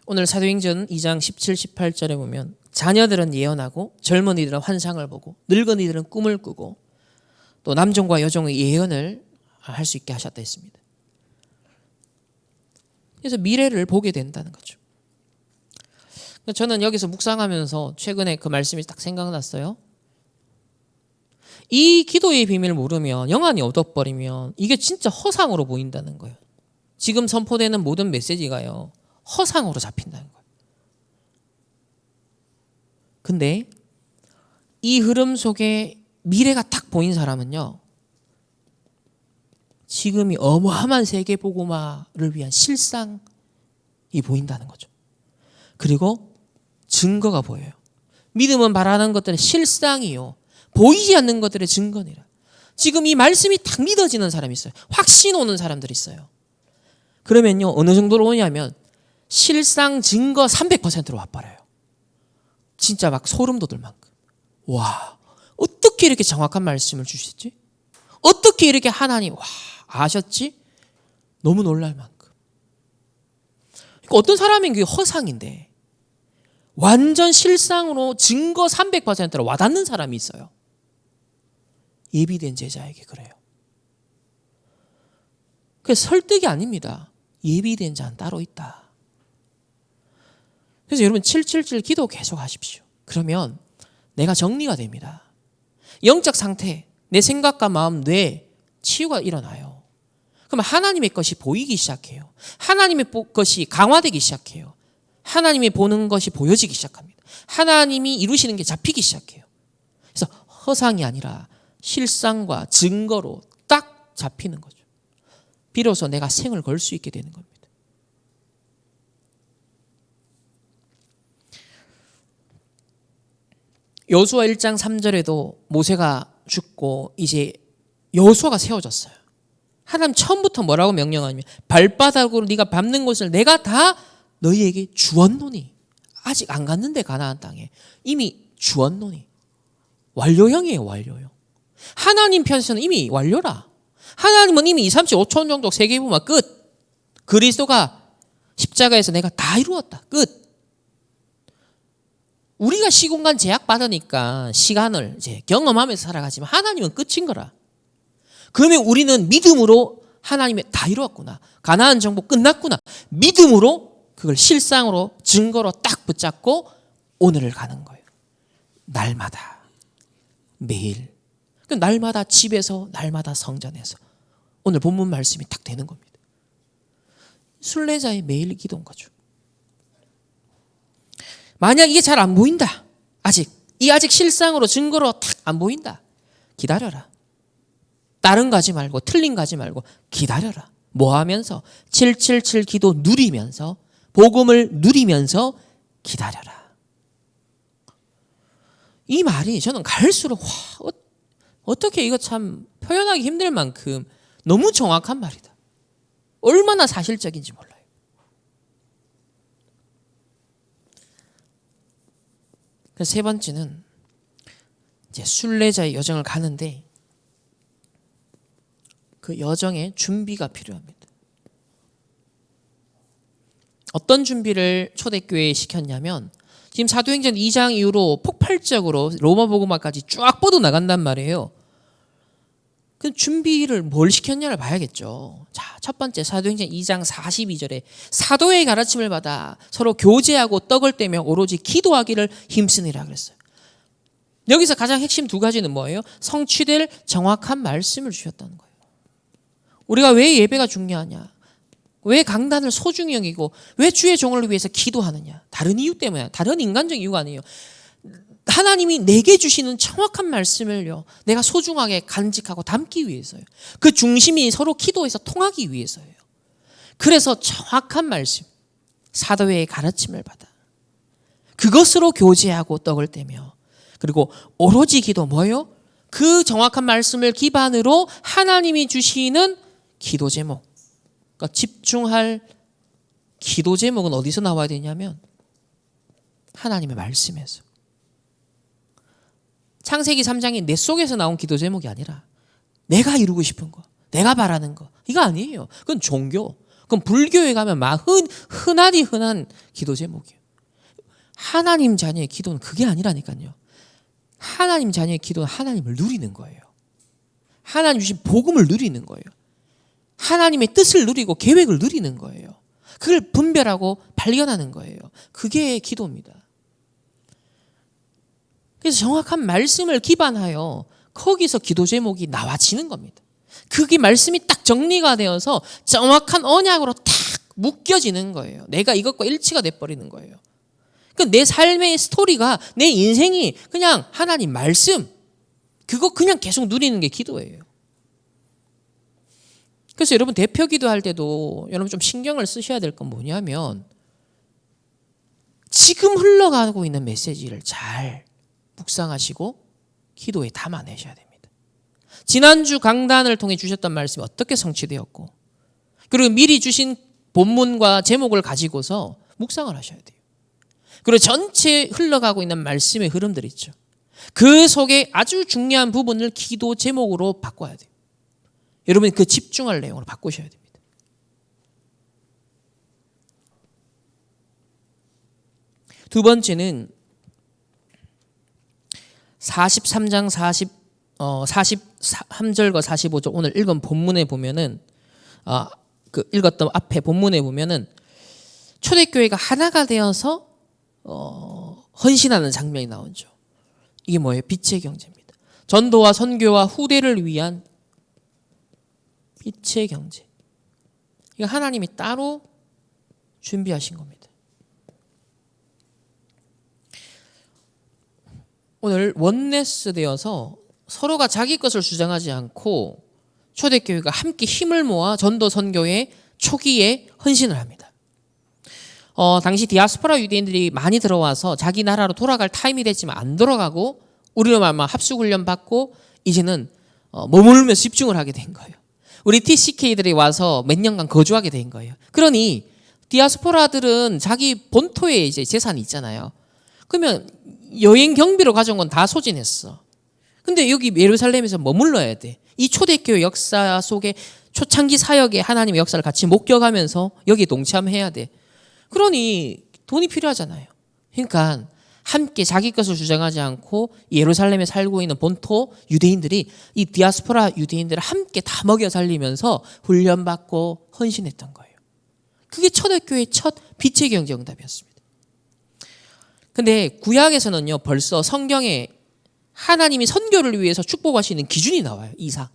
오늘 사도행전 2장 17, 18절에 보면 자녀들은 예언하고 젊은이들은 환상을 보고 늙은이들은 꿈을 꾸고 또 남종과 여종의 예언을 할 수 있게 하셨다 했습니다. 그래서 미래를 보게 된다는 거죠. 저는 여기서 묵상하면서 최근에 그 말씀이 딱 생각났어요. 이 기도의 비밀을 모르면 영안이 얻어버리면 이게 진짜 허상으로 보인다는 거예요. 지금 선포되는 모든 메시지가요. 허상으로 잡힌다는 거예요. 근데 이 흐름 속에 미래가 딱 보인 사람은요. 지금이 어마어마한 세계 복음화를 위한 실상이 보인다는 거죠. 그리고 증거가 보여요. 믿음은 바라는 것들의 실상이요. 보이지 않는 것들의 증거니라. 지금 이 말씀이 딱 믿어지는 사람이 있어요. 확신 오는 사람들이 있어요. 그러면요. 어느 정도로 오냐면 실상 증거 300%로 와버려요. 진짜 막 소름 돋을 만큼. 와, 어떻게 이렇게 정확한 말씀을 주셨지? 어떻게 이렇게 하나님 아셨지? 너무 놀랄 만큼. 그러니까 어떤 사람은 그게 허상인데 완전 실상으로 증거 300%로 와닿는 사람이 있어요. 예비된 제자에게 그래요. 그래서 설득이 아닙니다. 예비된 자는 따로 있다. 그래서 여러분 777 기도 계속 하십시오. 그러면 내가 정리가 됩니다. 영적 상태, 내 생각과 마음, 뇌 치유가 일어나요. 그럼 하나님의 것이 보이기 시작해요. 하나님의 것이 강화되기 시작해요. 하나님이 보는 것이 보여지기 시작합니다. 하나님이 이루시는 게 잡히기 시작해요. 그래서 허상이 아니라 실상과 증거로 딱 잡히는 거죠. 비로소 내가 생을 걸 수 있게 되는 겁니다. 여호수아 1장 3절에도 모세가 죽고 이제 여호수아가 세워졌어요. 하나님 처음부터 뭐라고 명령하냐면 발바닥으로 네가 밟는 곳을 내가 다 너희에게 주었노니. 아직 안 갔는데 가나안 땅에 이미 주었노니. 완료형이에요. 완료형. 하나님 편에서는 이미 완료라. 하나님은 이미 2, 30, 5천 정도 세계복음화 끝. 그리스도가 십자가에서 내가 다 이루었다. 끝. 우리가 시공간 제약 받으니까 시간을 이제 경험하면서 살아가지만 하나님은 끝인 거라. 그러면 우리는 믿음으로 하나님의 다 이루었구나. 가나안 정복 끝났구나. 믿음으로 그걸 실상으로 증거로 딱 붙잡고 오늘을 가는 거예요. 날마다 매일. 날마다 집에서 날마다 성전에서 오늘 본문 말씀이 딱 되는 겁니다. 순례자의 매일 기도인 거죠. 만약 이게 잘 안 보인다. 아직 실상으로 증거로 딱 안 보인다. 기다려라. 다른 거 하지 말고 틀린 거 하지 말고 기다려라. 뭐 하면서 777 기도 누리면서 복음을 누리면서 기다려라. 이 말이 저는 갈수록 어떻게 이거 참 표현하기 힘들 만큼 너무 정확한 말이다. 얼마나 사실적인지 몰라요. 그래서 세 번째는 이제 순례자의 여정을 가는데 그 여정에 준비가 필요합니다. 어떤 준비를 초대교회에 시켰냐면 지금 사도행전 2장 이후로 폭발적으로 로마복음화까지 쫙 뻗어나간단 말이에요. 그 준비를 뭘 시켰냐를 봐야겠죠. 자, 첫 번째 사도행전 2장 42절에 사도의 가르침을 받아 서로 교제하고 떡을 떼며 오로지 기도하기를 힘쓰니라 그랬어요. 여기서 가장 핵심 두 가지는 뭐예요? 성취될 정확한 말씀을 주셨다는 거예요. 우리가 왜 예배가 중요하냐? 왜 강단을 소중히 여기고 왜 주의 종을 위해서 기도하느냐? 다른 이유 때문에, 다른 인간적 이유가 아니에요. 하나님이 내게 주시는 정확한 말씀을요, 내가 소중하게 간직하고 담기 위해서요. 그 중심이 서로 기도해서 통하기 위해서예요. 그래서 정확한 말씀, 사도의 가르침을 받아 그것으로 교제하고 떡을 떼며, 그리고 오로지 기도 뭐예요? 그 정확한 말씀을 기반으로 하나님이 주시는 기도 제목, 그러니까 집중할 기도 제목은 어디서 나와야 되냐면 하나님의 말씀에서. 창세기 3장이 내 속에서 나온 기도 제목이 아니라 내가 이루고 싶은 거, 내가 바라는 거, 이거 아니에요. 그건 종교. 그건 불교에 가면 흔하디 흔한 기도 제목이에요. 하나님 자녀의 기도는 그게 아니라니까요. 하나님 자녀의 기도는 하나님을 누리는 거예요. 하나님 주신 복음을 누리는 거예요. 하나님의 뜻을 누리고 계획을 누리는 거예요. 그걸 분별하고 발견하는 거예요. 그게 기도입니다. 그래서 정확한 말씀을 기반하여 거기서 기도 제목이 나와지는 겁니다. 그게 말씀이 딱 정리가 되어서 정확한 언약으로 탁 묶여지는 거예요. 내가 이것과 일치가 돼버리는 거예요. 그러니까 내 삶의 스토리가, 내 인생이 그냥 하나님 말씀, 그거 그냥 계속 누리는 게 기도예요. 그래서 여러분 대표 기도할 때도 여러분 좀 신경을 쓰셔야 될 건 뭐냐면 지금 흘러가고 있는 메시지를 잘 묵상하시고 기도에 담아내셔야 됩니다. 지난주 강단을 통해 주셨던 말씀이 어떻게 성취되었고, 그리고 미리 주신 본문과 제목을 가지고서 묵상을 하셔야 돼요. 그리고 전체 흘러가고 있는 말씀의 흐름들 있죠. 그 속에 아주 중요한 부분을 기도 제목으로 바꿔야 돼요. 여러분이 그 집중할 내용으로 바꾸셔야 됩니다. 두 번째는 43장 43절과 45절 오늘 읽은 본문에 보면은 읽었던 앞에 본문에 보면은 초대교회가 하나가 되어서 헌신하는 장면이 나오죠. 이게 뭐예요? 빛의 경제입니다. 전도와 선교와 후대를 위한 빛의 경제. 이거 하나님이 따로 준비하신 겁니다. 오늘 원네스 되어서 서로가 자기 것을 주장하지 않고 초대교회가 함께 힘을 모아 전도 선교의 초기에 헌신을 합니다. 당시 디아스포라 유대인들이 많이 들어와서 자기 나라로 돌아갈 타임이 됐지만 안 돌아가고 우리로 말하면 합숙훈련 받고 이제는 머물면서 집중을 하게 된 거예요. 우리 TCK들이 와서 몇 년간 거주하게 된 거예요. 그러니 디아스포라들은 자기 본토에 이제 재산이 있잖아요. 그러면 여행 경비로 가져온 건 다 소진했어. 근데 여기 예루살렘에서 머물러야 돼. 이 초대교회 역사 속에 초창기 사역에 하나님의 역사를 같이 목격하면서 여기에 동참해야 돼. 그러니 돈이 필요하잖아요. 그러니까 함께 자기 것을 주장하지 않고 예루살렘에 살고 있는 본토 유대인들이 이 디아스포라 유대인들을 함께 다 먹여 살리면서 훈련받고 헌신했던 거예요. 그게 초대교회의 첫 빛의 경제 응답이었습니다. 근데 구약에서는요, 벌써 성경에 하나님이 선교를 위해서 축복하시는 기준이 나와요. 이삭.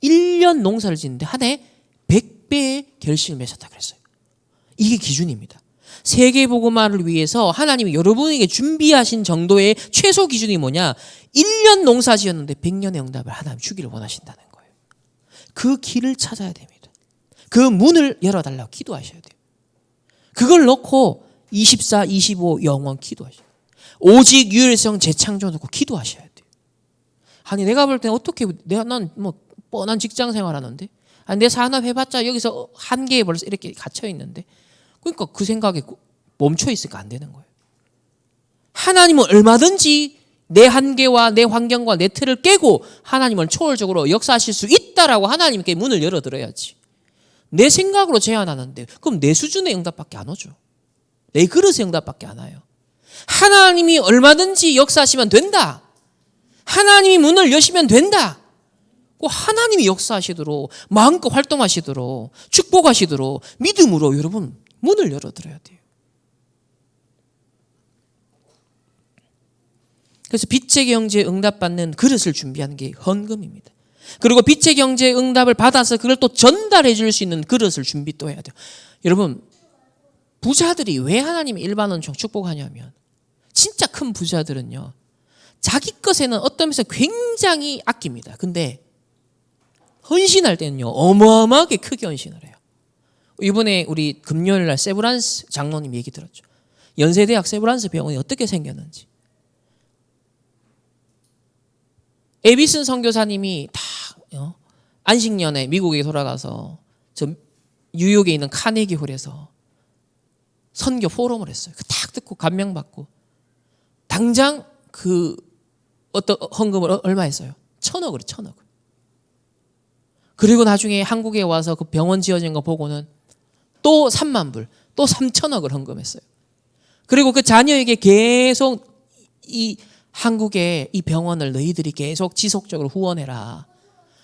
1년 농사를 짓는데 한 해 100배의 결실을 맺었다 그랬어요. 이게 기준입니다. 세계복음화를 위해서 하나님이 여러분에게 준비하신 정도의 최소 기준이 뭐냐? 1년 농사 지었는데 100년의 응답을 하나님 주기를 원하신다는 거예요. 그 길을 찾아야 됩니다. 그 문을 열어달라고 기도하셔야 돼요. 그걸 놓고 24, 25 영원 기도하셔야 돼요. 오직 유일성 재창조 놓고 기도하셔야 돼요. 아니 내가 볼 때는 어떻게 난 뻔한 직장 생활하는데 내 산업 해봤자 여기서 한계에 벌써 이렇게 갇혀 있는데, 그러니까 그 생각에 멈춰 있으니까 안 되는 거예요. 하나님은 얼마든지 내 한계와 내 환경과 내 틀을 깨고 하나님은 초월적으로 역사하실 수 있다라고 하나님께 문을 열어드려야지. 내 생각으로 제안하는데 그럼 내 수준의 응답밖에 안 오죠. 내 그릇의 응답밖에 안 와요. 하나님이 얼마든지 역사하시면 된다. 하나님이 문을 여시면 된다. 꼭 하나님이 역사하시도록 마음껏 활동하시도록 축복하시도록 믿음으로 여러분 문을 열어드려야 돼요. 그래서 빛의 경제에 응답받는 그릇을 준비하는 게 헌금입니다. 그리고 빛의 경제의 응답을 받아서 그걸 또 전달해 줄 수 있는 그릇을 준비 또 해야 돼요. 여러분 부자들이 왜 하나님의 일반원총 축복하냐면 진짜 큰 부자들은요. 자기 것에는 어떤 면에서 굉장히 아낍니다. 근데 헌신할 때는요. 어마어마하게 크게 헌신을 해요. 이번에 우리 금요일 날 세브란스 장로님 얘기 들었죠. 연세대학 세브란스 병원이 어떻게 생겼는지. 에비슨 선교사님이 다 안식년에 미국에 돌아가서 저 뉴욕에 있는 카네기 홀에서 선교 포럼을 했어요. 딱 듣고 감명받고 당장 그 어떤 헌금을 얼마 했어요? 1,000억을 1,000억. 그리고 나중에 한국에 와서 그 병원 지어진 거 보고는 또 3만 불, 또 3,000억을 헌금했어요. 그리고 그 자녀에게 계속 이 한국의 이 병원을 너희들이 계속 지속적으로 후원해라.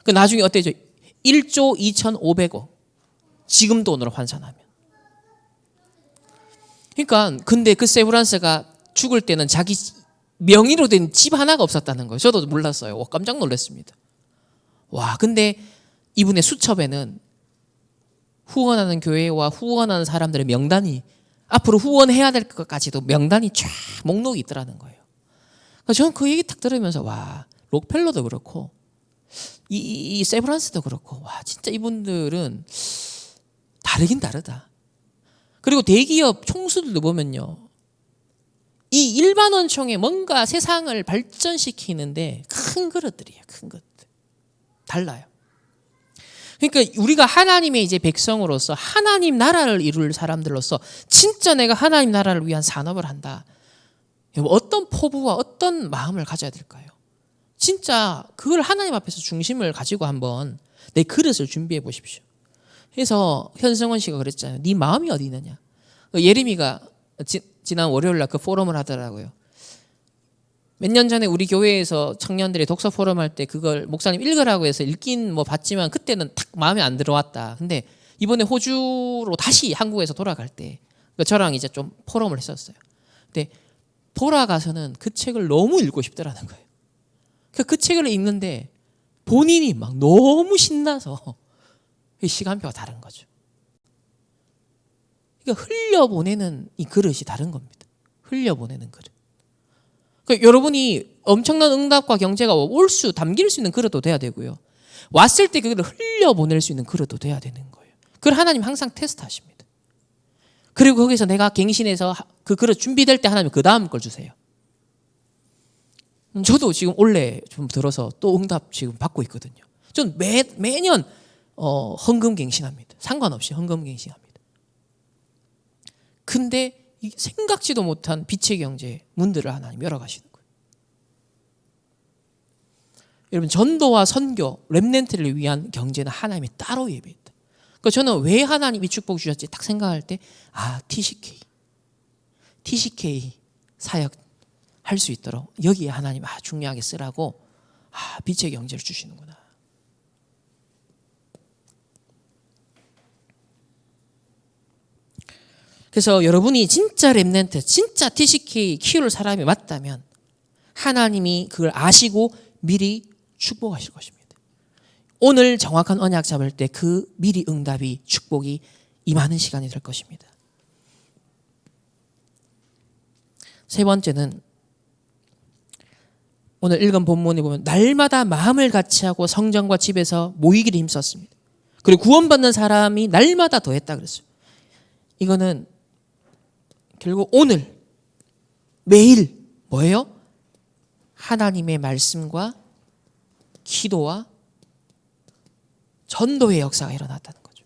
그 나중에 어때죠? 1조 2,500억. 지금 돈으로 환산하면. 그러니까 근데 그 세브란스가 죽을 때는 자기 명의로 된 집 하나가 없었다는 거예요. 저도 몰랐어요. 와, 깜짝 놀랐습니다. 와, 근데 이분의 수첩에는 후원하는 교회와 후원하는 사람들의 명단이 앞으로 후원해야 될 것까지도 명단이 쫙 목록이 있더라는 거예요. 저는 그 얘기 딱 들으면서 와, 록펠러도 그렇고 이 세브란스도 그렇고 와, 진짜 이분들은 다르긴 다르다. 그리고 대기업 총수들도 보면요. 이 일반원총에 뭔가 세상을 발전시키는데 큰 그릇들이에요. 큰 그릇들. 달라요. 그러니까 우리가 하나님의 이제 백성으로서 하나님 나라를 이룰 사람들로서 진짜 내가 하나님 나라를 위한 산업을 한다. 어떤 포부와 어떤 마음을 가져야 될까요? 진짜 그걸 하나님 앞에서 중심을 가지고 한번 내 그릇을 준비해 보십시오. 그래서 현승원 씨가 그랬잖아요. 네 마음이 어디 있느냐. 예림이가 지난 월요일 날 그 포럼을 하더라고요. 몇 년 전에 우리 교회에서 청년들이 독서 포럼 할 때 그걸 목사님 읽으라고 해서 읽긴 뭐 봤지만 그때는 딱 마음에 안 들어왔다. 근데 이번에 호주로 다시 한국에서 돌아갈 때 저랑 이제 좀 포럼을 했었어요. 근데 돌아가서는 그 책을 너무 읽고 싶더라는 거예요. 그 책을 읽는데 본인이 막 너무 신나서 시간표가 다른 거죠. 그러니까 흘려보내는 이 그릇이 다른 겁니다. 흘려보내는 그릇. 그러니까 여러분이 엄청난 응답과 경제가 올 수 담길 수 있는 그릇도 돼야 되고요. 왔을 때 그걸 흘려보낼 수 있는 그릇도 돼야 되는 거예요. 그걸 하나님 항상 테스트하십니다. 그리고 거기서 내가 갱신해서 그 그릇 준비될 때 하나님 그 다음 걸 주세요. 저도 지금 올해 좀 들어서 또 응답 지금 받고 있거든요. 전 매년 헌금 갱신합니다. 상관없이 헌금 갱신합니다. 근데 생각지도 못한 빛의 경제 문들을 하나님 열어가시는 거예요. 여러분 전도와 선교, 렘넌트를 위한 경제는 하나님이 따로 예배했다. 그러니까 저는 왜 하나님이 축복 주셨지 딱 생각할 때 TCK 사역 할 수 있도록 여기에 하나님 중요하게 쓰라고 빛의 경제를 주시는구나. 그래서 여러분이 진짜 렘넌트, 진짜 TCK 키울 사람이 맞다면 하나님이 그걸 아시고 미리 축복하실 것입니다. 오늘 정확한 언약 잡을 때 그 미리 응답이 축복이 임하는 시간이 될 것입니다. 세 번째는 오늘 읽은 본문에 보면 날마다 마음을 같이하고 성전과 집에서 모이기를 힘썼습니다. 그리고 구원받는 사람이 날마다 더했다 그랬어요. 이거는 결국 오늘 매일 뭐예요? 하나님의 말씀과 기도와 전도의 역사가 일어났다는 거죠.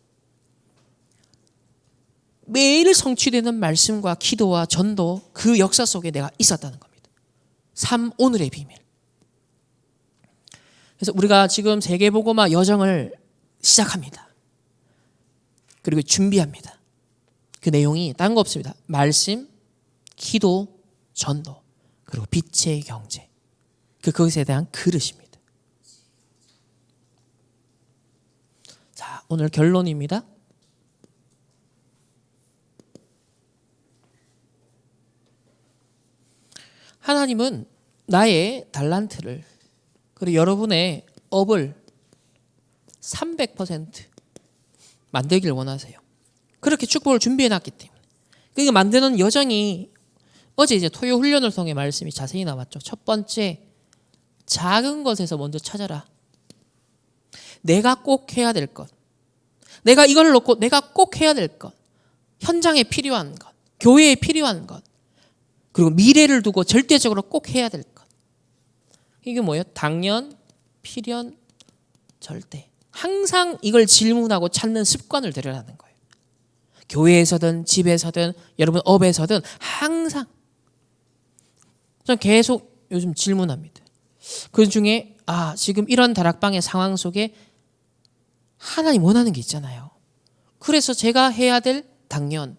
매일 성취되는 말씀과 기도와 전도 그 역사 속에 내가 있었다는 겁니다. 삶 오늘의 비밀. 그래서 우리가 지금 세계복음화 여정을 시작합니다. 그리고 준비합니다. 그 내용이 다른 거 없습니다. 말씀, 기도, 전도, 그리고 빛의 경제. 그것에 대한 그릇입니다. 자, 오늘 결론입니다. 하나님은 나의 달란트를 그리고 여러분의 업을 300% 만들길 원하세요. 그렇게 축복을 준비해놨기 때문에. 그러니까 만드는 여정이 어제 이제 토요 훈련을 통해 말씀이 자세히 나왔죠. 첫 번째, 작은 것에서 먼저 찾아라. 내가 꼭 해야 될 것. 내가 이걸 놓고 내가 꼭 해야 될 것. 현장에 필요한 것. 교회에 필요한 것. 그리고 미래를 두고 절대적으로 꼭 해야 될 것. 이게 뭐예요? 당연, 필연, 절대. 항상 이걸 질문하고 찾는 습관을 들여라는 거예요. 교회에서든 집에서든 여러분 업에서든 항상 저는 계속 요즘 질문합니다. 그 중에 지금 이런 다락방의 상황 속에 하나님 원하는 게 있잖아요. 그래서 제가 해야 될 당연,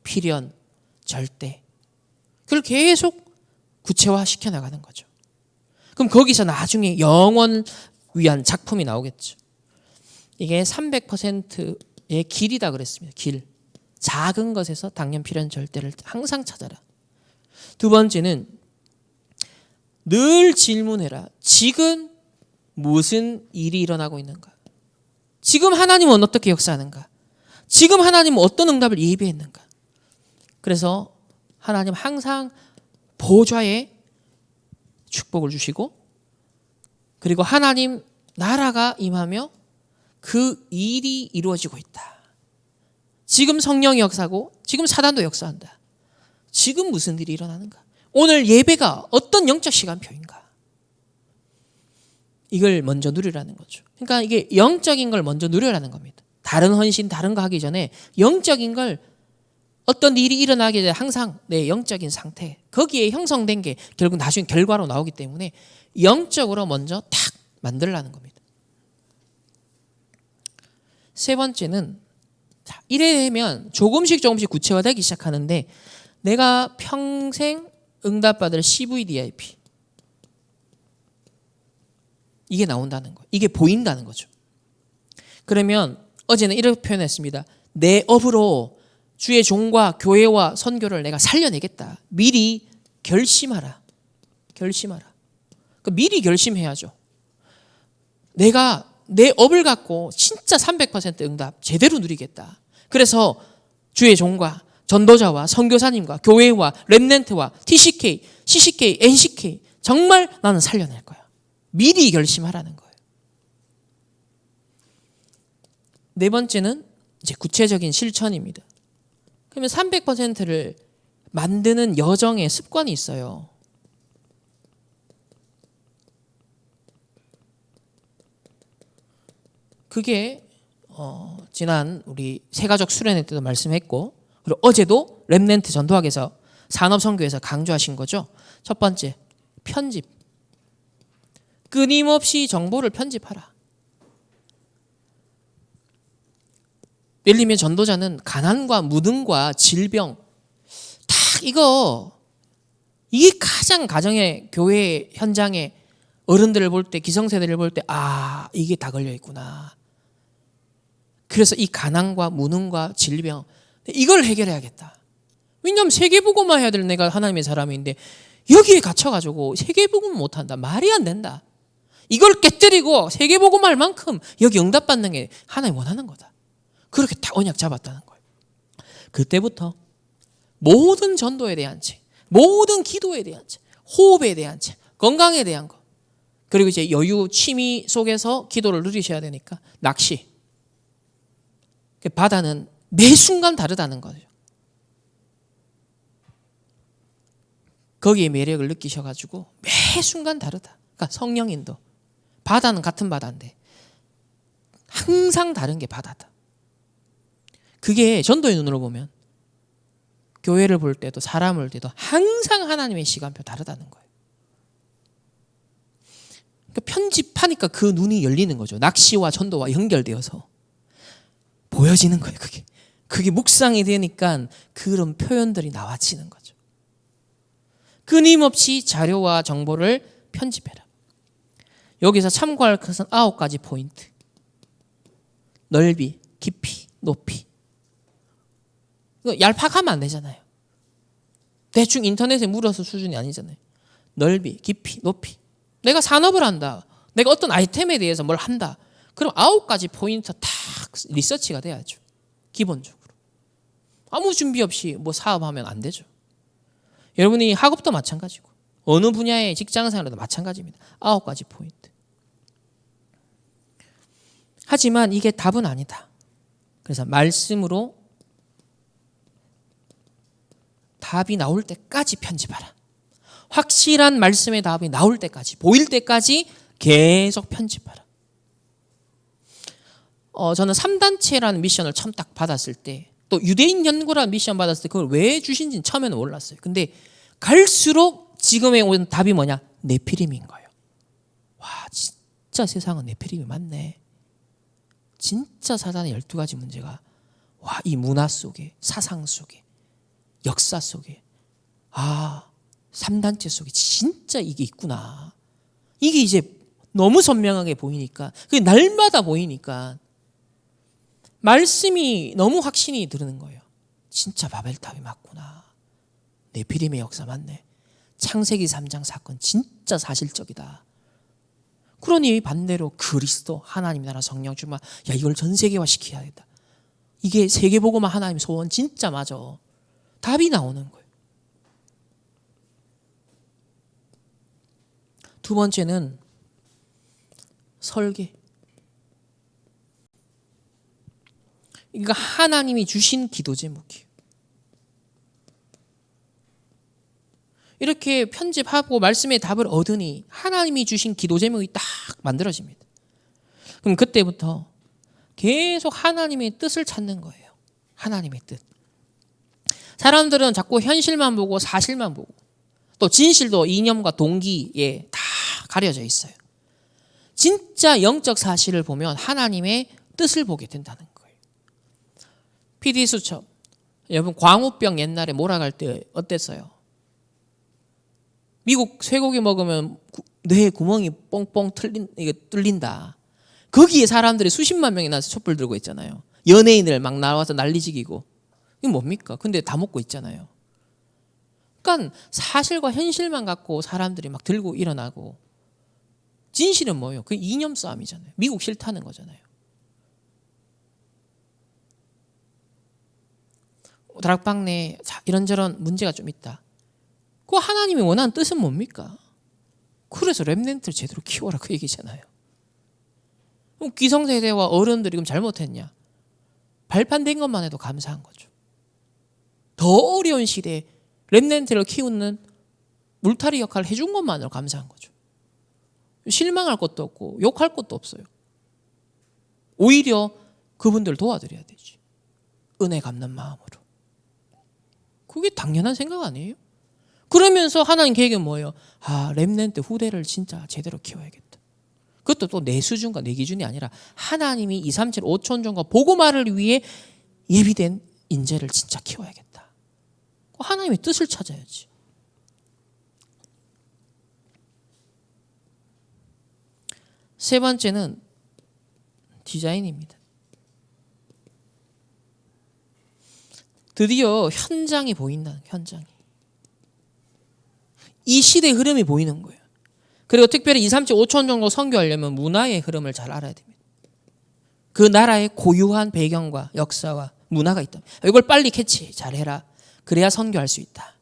필연, 절대 그걸 계속 구체화 시켜나가는 거죠. 그럼 거기서 나중에 영원 위한 작품이 나오겠죠. 이게 300%의 길이다 그랬습니다. 길. 작은 것에서 당연, 필연, 절대를 항상 찾아라. 두 번째는 늘 질문해라. 지금 무슨 일이 일어나고 있는가? 지금 하나님은 어떻게 역사하는가? 지금 하나님은 어떤 응답을 예비했는가? 그래서 하나님 항상 보좌에 축복을 주시고 그리고 하나님 나라가 임하며 그 일이 이루어지고 있다. 지금 성령이 역사하고 지금 사단도 역사한다. 지금 무슨 일이 일어나는가? 오늘 예배가 어떤 영적 시간표인가? 이걸 먼저 누리라는 거죠. 그러니까 이게 영적인 걸 먼저 누리라는 겁니다. 다른 헌신, 다른 거 하기 전에 영적인 걸 어떤 일이 일어나기 전에 항상 내 영적인 상태, 거기에 형성된 게 결국 나중에 결과로 나오기 때문에 영적으로 먼저 탁 만들라는 겁니다. 세 번째는 이래 되면 조금씩 구체화되기 시작하는데 내가 평생 응답받을 CVDIP 이게 나온다는 거예요. 이게 보인다는 거죠. 그러면 어제는 이렇게 표현했습니다. 내 업으로 주의 종과 교회와 선교를 내가 살려내겠다. 미리 결심하라. 결심하라. 미리 결심해야죠. 내가 내 업을 갖고 진짜 300% 응답 제대로 누리겠다. 그래서 주의 종과 전도자와 선교사님과 교회와 렘넌트와 TCK, CCK, NCK 정말 나는 살려낼 거야. 미리 결심하라는 거예요. 네 번째는 이제 구체적인 실천입니다. 그러면 300%를 만드는 여정에 습관이 있어요. 그게 지난 우리 새가족 수련회 때도 말씀했고 그리고 어제도 렘넌트 전도학에서 산업선교에서 강조하신 거죠. 첫 번째, 편집. 끊임없이 정보를 편집하라. 예를 들면 전도자는 가난과 무능과 질병 이게 가장 가정의 교회 현장에 어른들을 볼 때 기성세대를 볼 때 이게 다 걸려 있구나. 그래서 이 가난과 무능과 질병 이걸 해결해야겠다. 왜냐하면 세계복음화 해야 될 내가 하나님의 사람인데 여기에 갇혀가지고 세계복음 못한다. 말이 안 된다. 이걸 깨뜨리고 세계복음할 만큼 여기 응답받는 게 하나님 원하는 거다. 그렇게 딱 언약 잡았다는 거예요. 그때부터 모든 전도에 대한 책, 모든 기도에 대한 책, 호흡에 대한 책, 건강에 대한 거 그리고 이제 여유, 취미 속에서 기도를 누리셔야 되니까 낚시. 바다는 매 순간 다르다는 거죠. 거기에 매력을 느끼셔가지고 매 순간 다르다. 그러니까 성령인도. 바다는 같은 바다인데 항상 다른 게 바다다. 그게 전도의 눈으로 보면 교회를 볼 때도 사람을 볼 때도 항상 하나님의 시간표 다르다는 거예요. 그러니까 편집하니까 그 눈이 열리는 거죠. 낚시와 전도와 연결되어서 보여지는 거예요. 그게 묵상이 되니까 그런 표현들이 나와지는 거죠. 끊임없이 자료와 정보를 편집해라. 여기서 참고할 것은 9가지 포인트. 넓이, 깊이, 높이. 이거 얄팍하면 안 되잖아요. 대충 인터넷에 물어서 수준이 아니잖아요. 넓이, 깊이, 높이. 내가 산업을 한다. 내가 어떤 아이템에 대해서 뭘 한다. 그럼 9가지 포인트 딱 리서치가 돼야죠. 기본적으로. 아무 준비 없이 뭐 사업하면 안 되죠. 여러분이 학업도 마찬가지고 어느 분야의 직장생활도 마찬가지입니다. 9가지 포인트. 하지만 이게 답은 아니다. 그래서 말씀으로 답이 나올 때까지 편집하라. 확실한 말씀의 답이 나올 때까지, 보일 때까지 계속 편집하라. 저는 3단체라는 미션을 처음 딱 받았을 때, 또 유대인 연구라는 미션 받았을 때 그걸 왜 주신지는 처음에는 몰랐어요. 근데 갈수록 지금에 온 답이 뭐냐? 네피림인 거예요. 와, 진짜 세상은 네피림이 많네. 진짜 사단의 12가지 문제가 와, 이 문화 속에, 사상 속에, 역사 속에 3단체 속에 진짜 이게 있구나. 이게 이제 너무 선명하게 보이니까, 그게 날마다 보이니까 말씀이 너무 확신이 드는 거예요. 진짜 바벨탑이 맞구나. 네피림의 역사 맞네. 창세기 3장 사건 진짜 사실적이다. 그러니 반대로 그리스도, 하나님 나라, 성령 충만, 야, 이걸 전 세계화 시켜야겠다. 이게 세계복음화 하나님 소원 진짜 맞아. 답이 나오는 거예요. 두 번째는 설계. 이거 하나님이 주신 기도 제목이에요. 이렇게 편집하고 말씀의 답을 얻으니 하나님이 주신 기도 제목이 딱 만들어집니다. 그럼 그때부터 계속 하나님의 뜻을 찾는 거예요. 하나님의 뜻. 사람들은 자꾸 현실만 보고 사실만 보고, 또 진실도 이념과 동기에 다 가려져 있어요. 진짜 영적 사실을 보면 하나님의 뜻을 보게 된다는 거예요. PD수첩. 여러분, 광우병 옛날에 몰아갈 때 어땠어요? 미국 쇠고기 먹으면 뇌에 구멍이 뻥뻥 뚫린다. 거기에 사람들이 수십만 명이 나서 촛불 들고 있잖아요. 연예인들 막 나와서 난리지기고. 이게 뭡니까? 근데 다 먹고 있잖아요. 그러니까 사실과 현실만 갖고 사람들이 막 들고 일어나고, 진실은 뭐예요? 그 이념 싸움이잖아요. 미국 싫다는 거잖아요. 다락방 내 이런저런 문제가 좀 있다. 그 하나님이 원하는 뜻은 뭡니까? 그래서 렘넌트를 제대로 키워라, 그 얘기잖아요. 그럼 기성세대와 어른들이 그럼 잘못했냐? 발판된 것만 해도 감사한 거죠. 더 어려운 시대에 렘넌트를 키우는 울타리 역할을 해준 것만으로 감사한 거죠. 실망할 것도 없고 욕할 것도 없어요. 오히려 그분들 도와드려야 되지. 은혜 갚는 마음으로. 그게 당연한 생각 아니에요? 그러면서 하나님 계획은 뭐예요? 렘넌트 후대를 진짜 제대로 키워야겠다. 그것도 또 내 수준과 내 기준이 아니라 하나님이 237 5천종과 복음화를 위해 예비된 인재를 진짜 키워야겠다. 하나님의 뜻을 찾아야지. 세 번째는 디자인입니다. 드디어 현장이 보인다는, 현장이. 이 시대의 흐름이 보이는 거예요. 그리고 특별히 237 5천 정도 선교하려면 문화의 흐름을 잘 알아야 됩니다. 그 나라의 고유한 배경과 역사와 문화가 있다. 이걸 빨리 캐치 잘해라. 그래야 선교할 수 있다.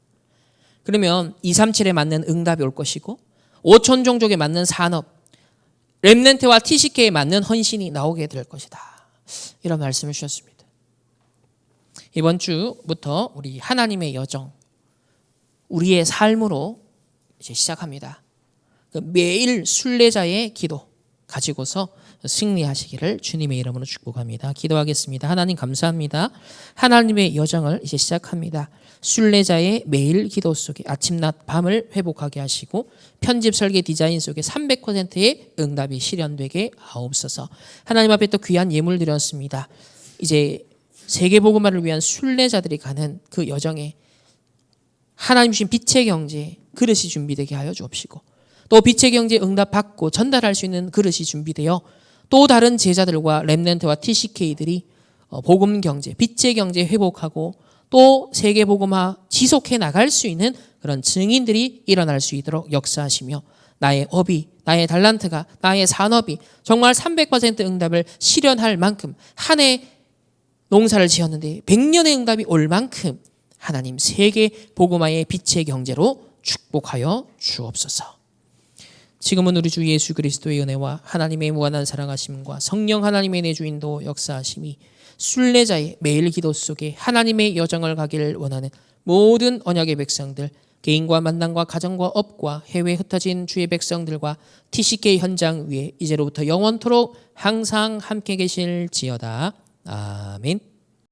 그러면 237에 맞는 응답이 올 것이고, 5천 종족에 맞는 산업, 렘넌트와 TCK에 맞는 헌신이 나오게 될 것이다. 이런 말씀을 주셨습니다. 이번 주부터 우리 하나님의 여정, 우리의 삶으로 이제 시작합니다. 매일 순례자의 기도 가지고서 승리하시기를 주님의 이름으로 축복합니다. 기도하겠습니다. 하나님 감사합니다. 하나님의 여정을 이제 시작합니다. 순례자의 매일 기도 속에 아침낮 밤을 회복하게 하시고 편집 설계 디자인 속에 300%의 응답이 실현되게 하옵소서. 하나님 앞에 또 귀한 예물 드렸습니다. 이제 세계복음화를 위한 순례자들이 가는 그 여정에 하나님 주신 빛의 경제 그릇이 준비되게 하여 주옵시고 또 빛의 경제 응답 받고 전달할 수 있는 그릇이 준비되어 또 다른 제자들과 렘넌트와 TCK들이 복음 경제, 빛의 경제 회복하고 또 세계 복음화 지속해 나갈 수 있는 그런 증인들이 일어날 수 있도록 역사하시며 나의 업이, 나의 달란트가, 나의 산업이 정말 300% 응답을 실현할 만큼 한 해 농사를 지었는데 100년의 응답이 올 만큼 하나님 세계 복음화의 빛의 경제로 축복하여 주옵소서. 지금은 우리 주 예수 그리스도의 은혜와 하나님의 무한한 사랑하심과 성령 하나님의 내주인도 역사하심이 순례자의 매일 기도 속에 하나님의 여정을 가기를 원하는 모든 언약의 백성들, 개인과 만남과 가정과 업과 해외에 흩어진 주의 백성들과 TCK 현장 위에 이제로부터 영원토록 항상 함께 계실지어다. 아멘.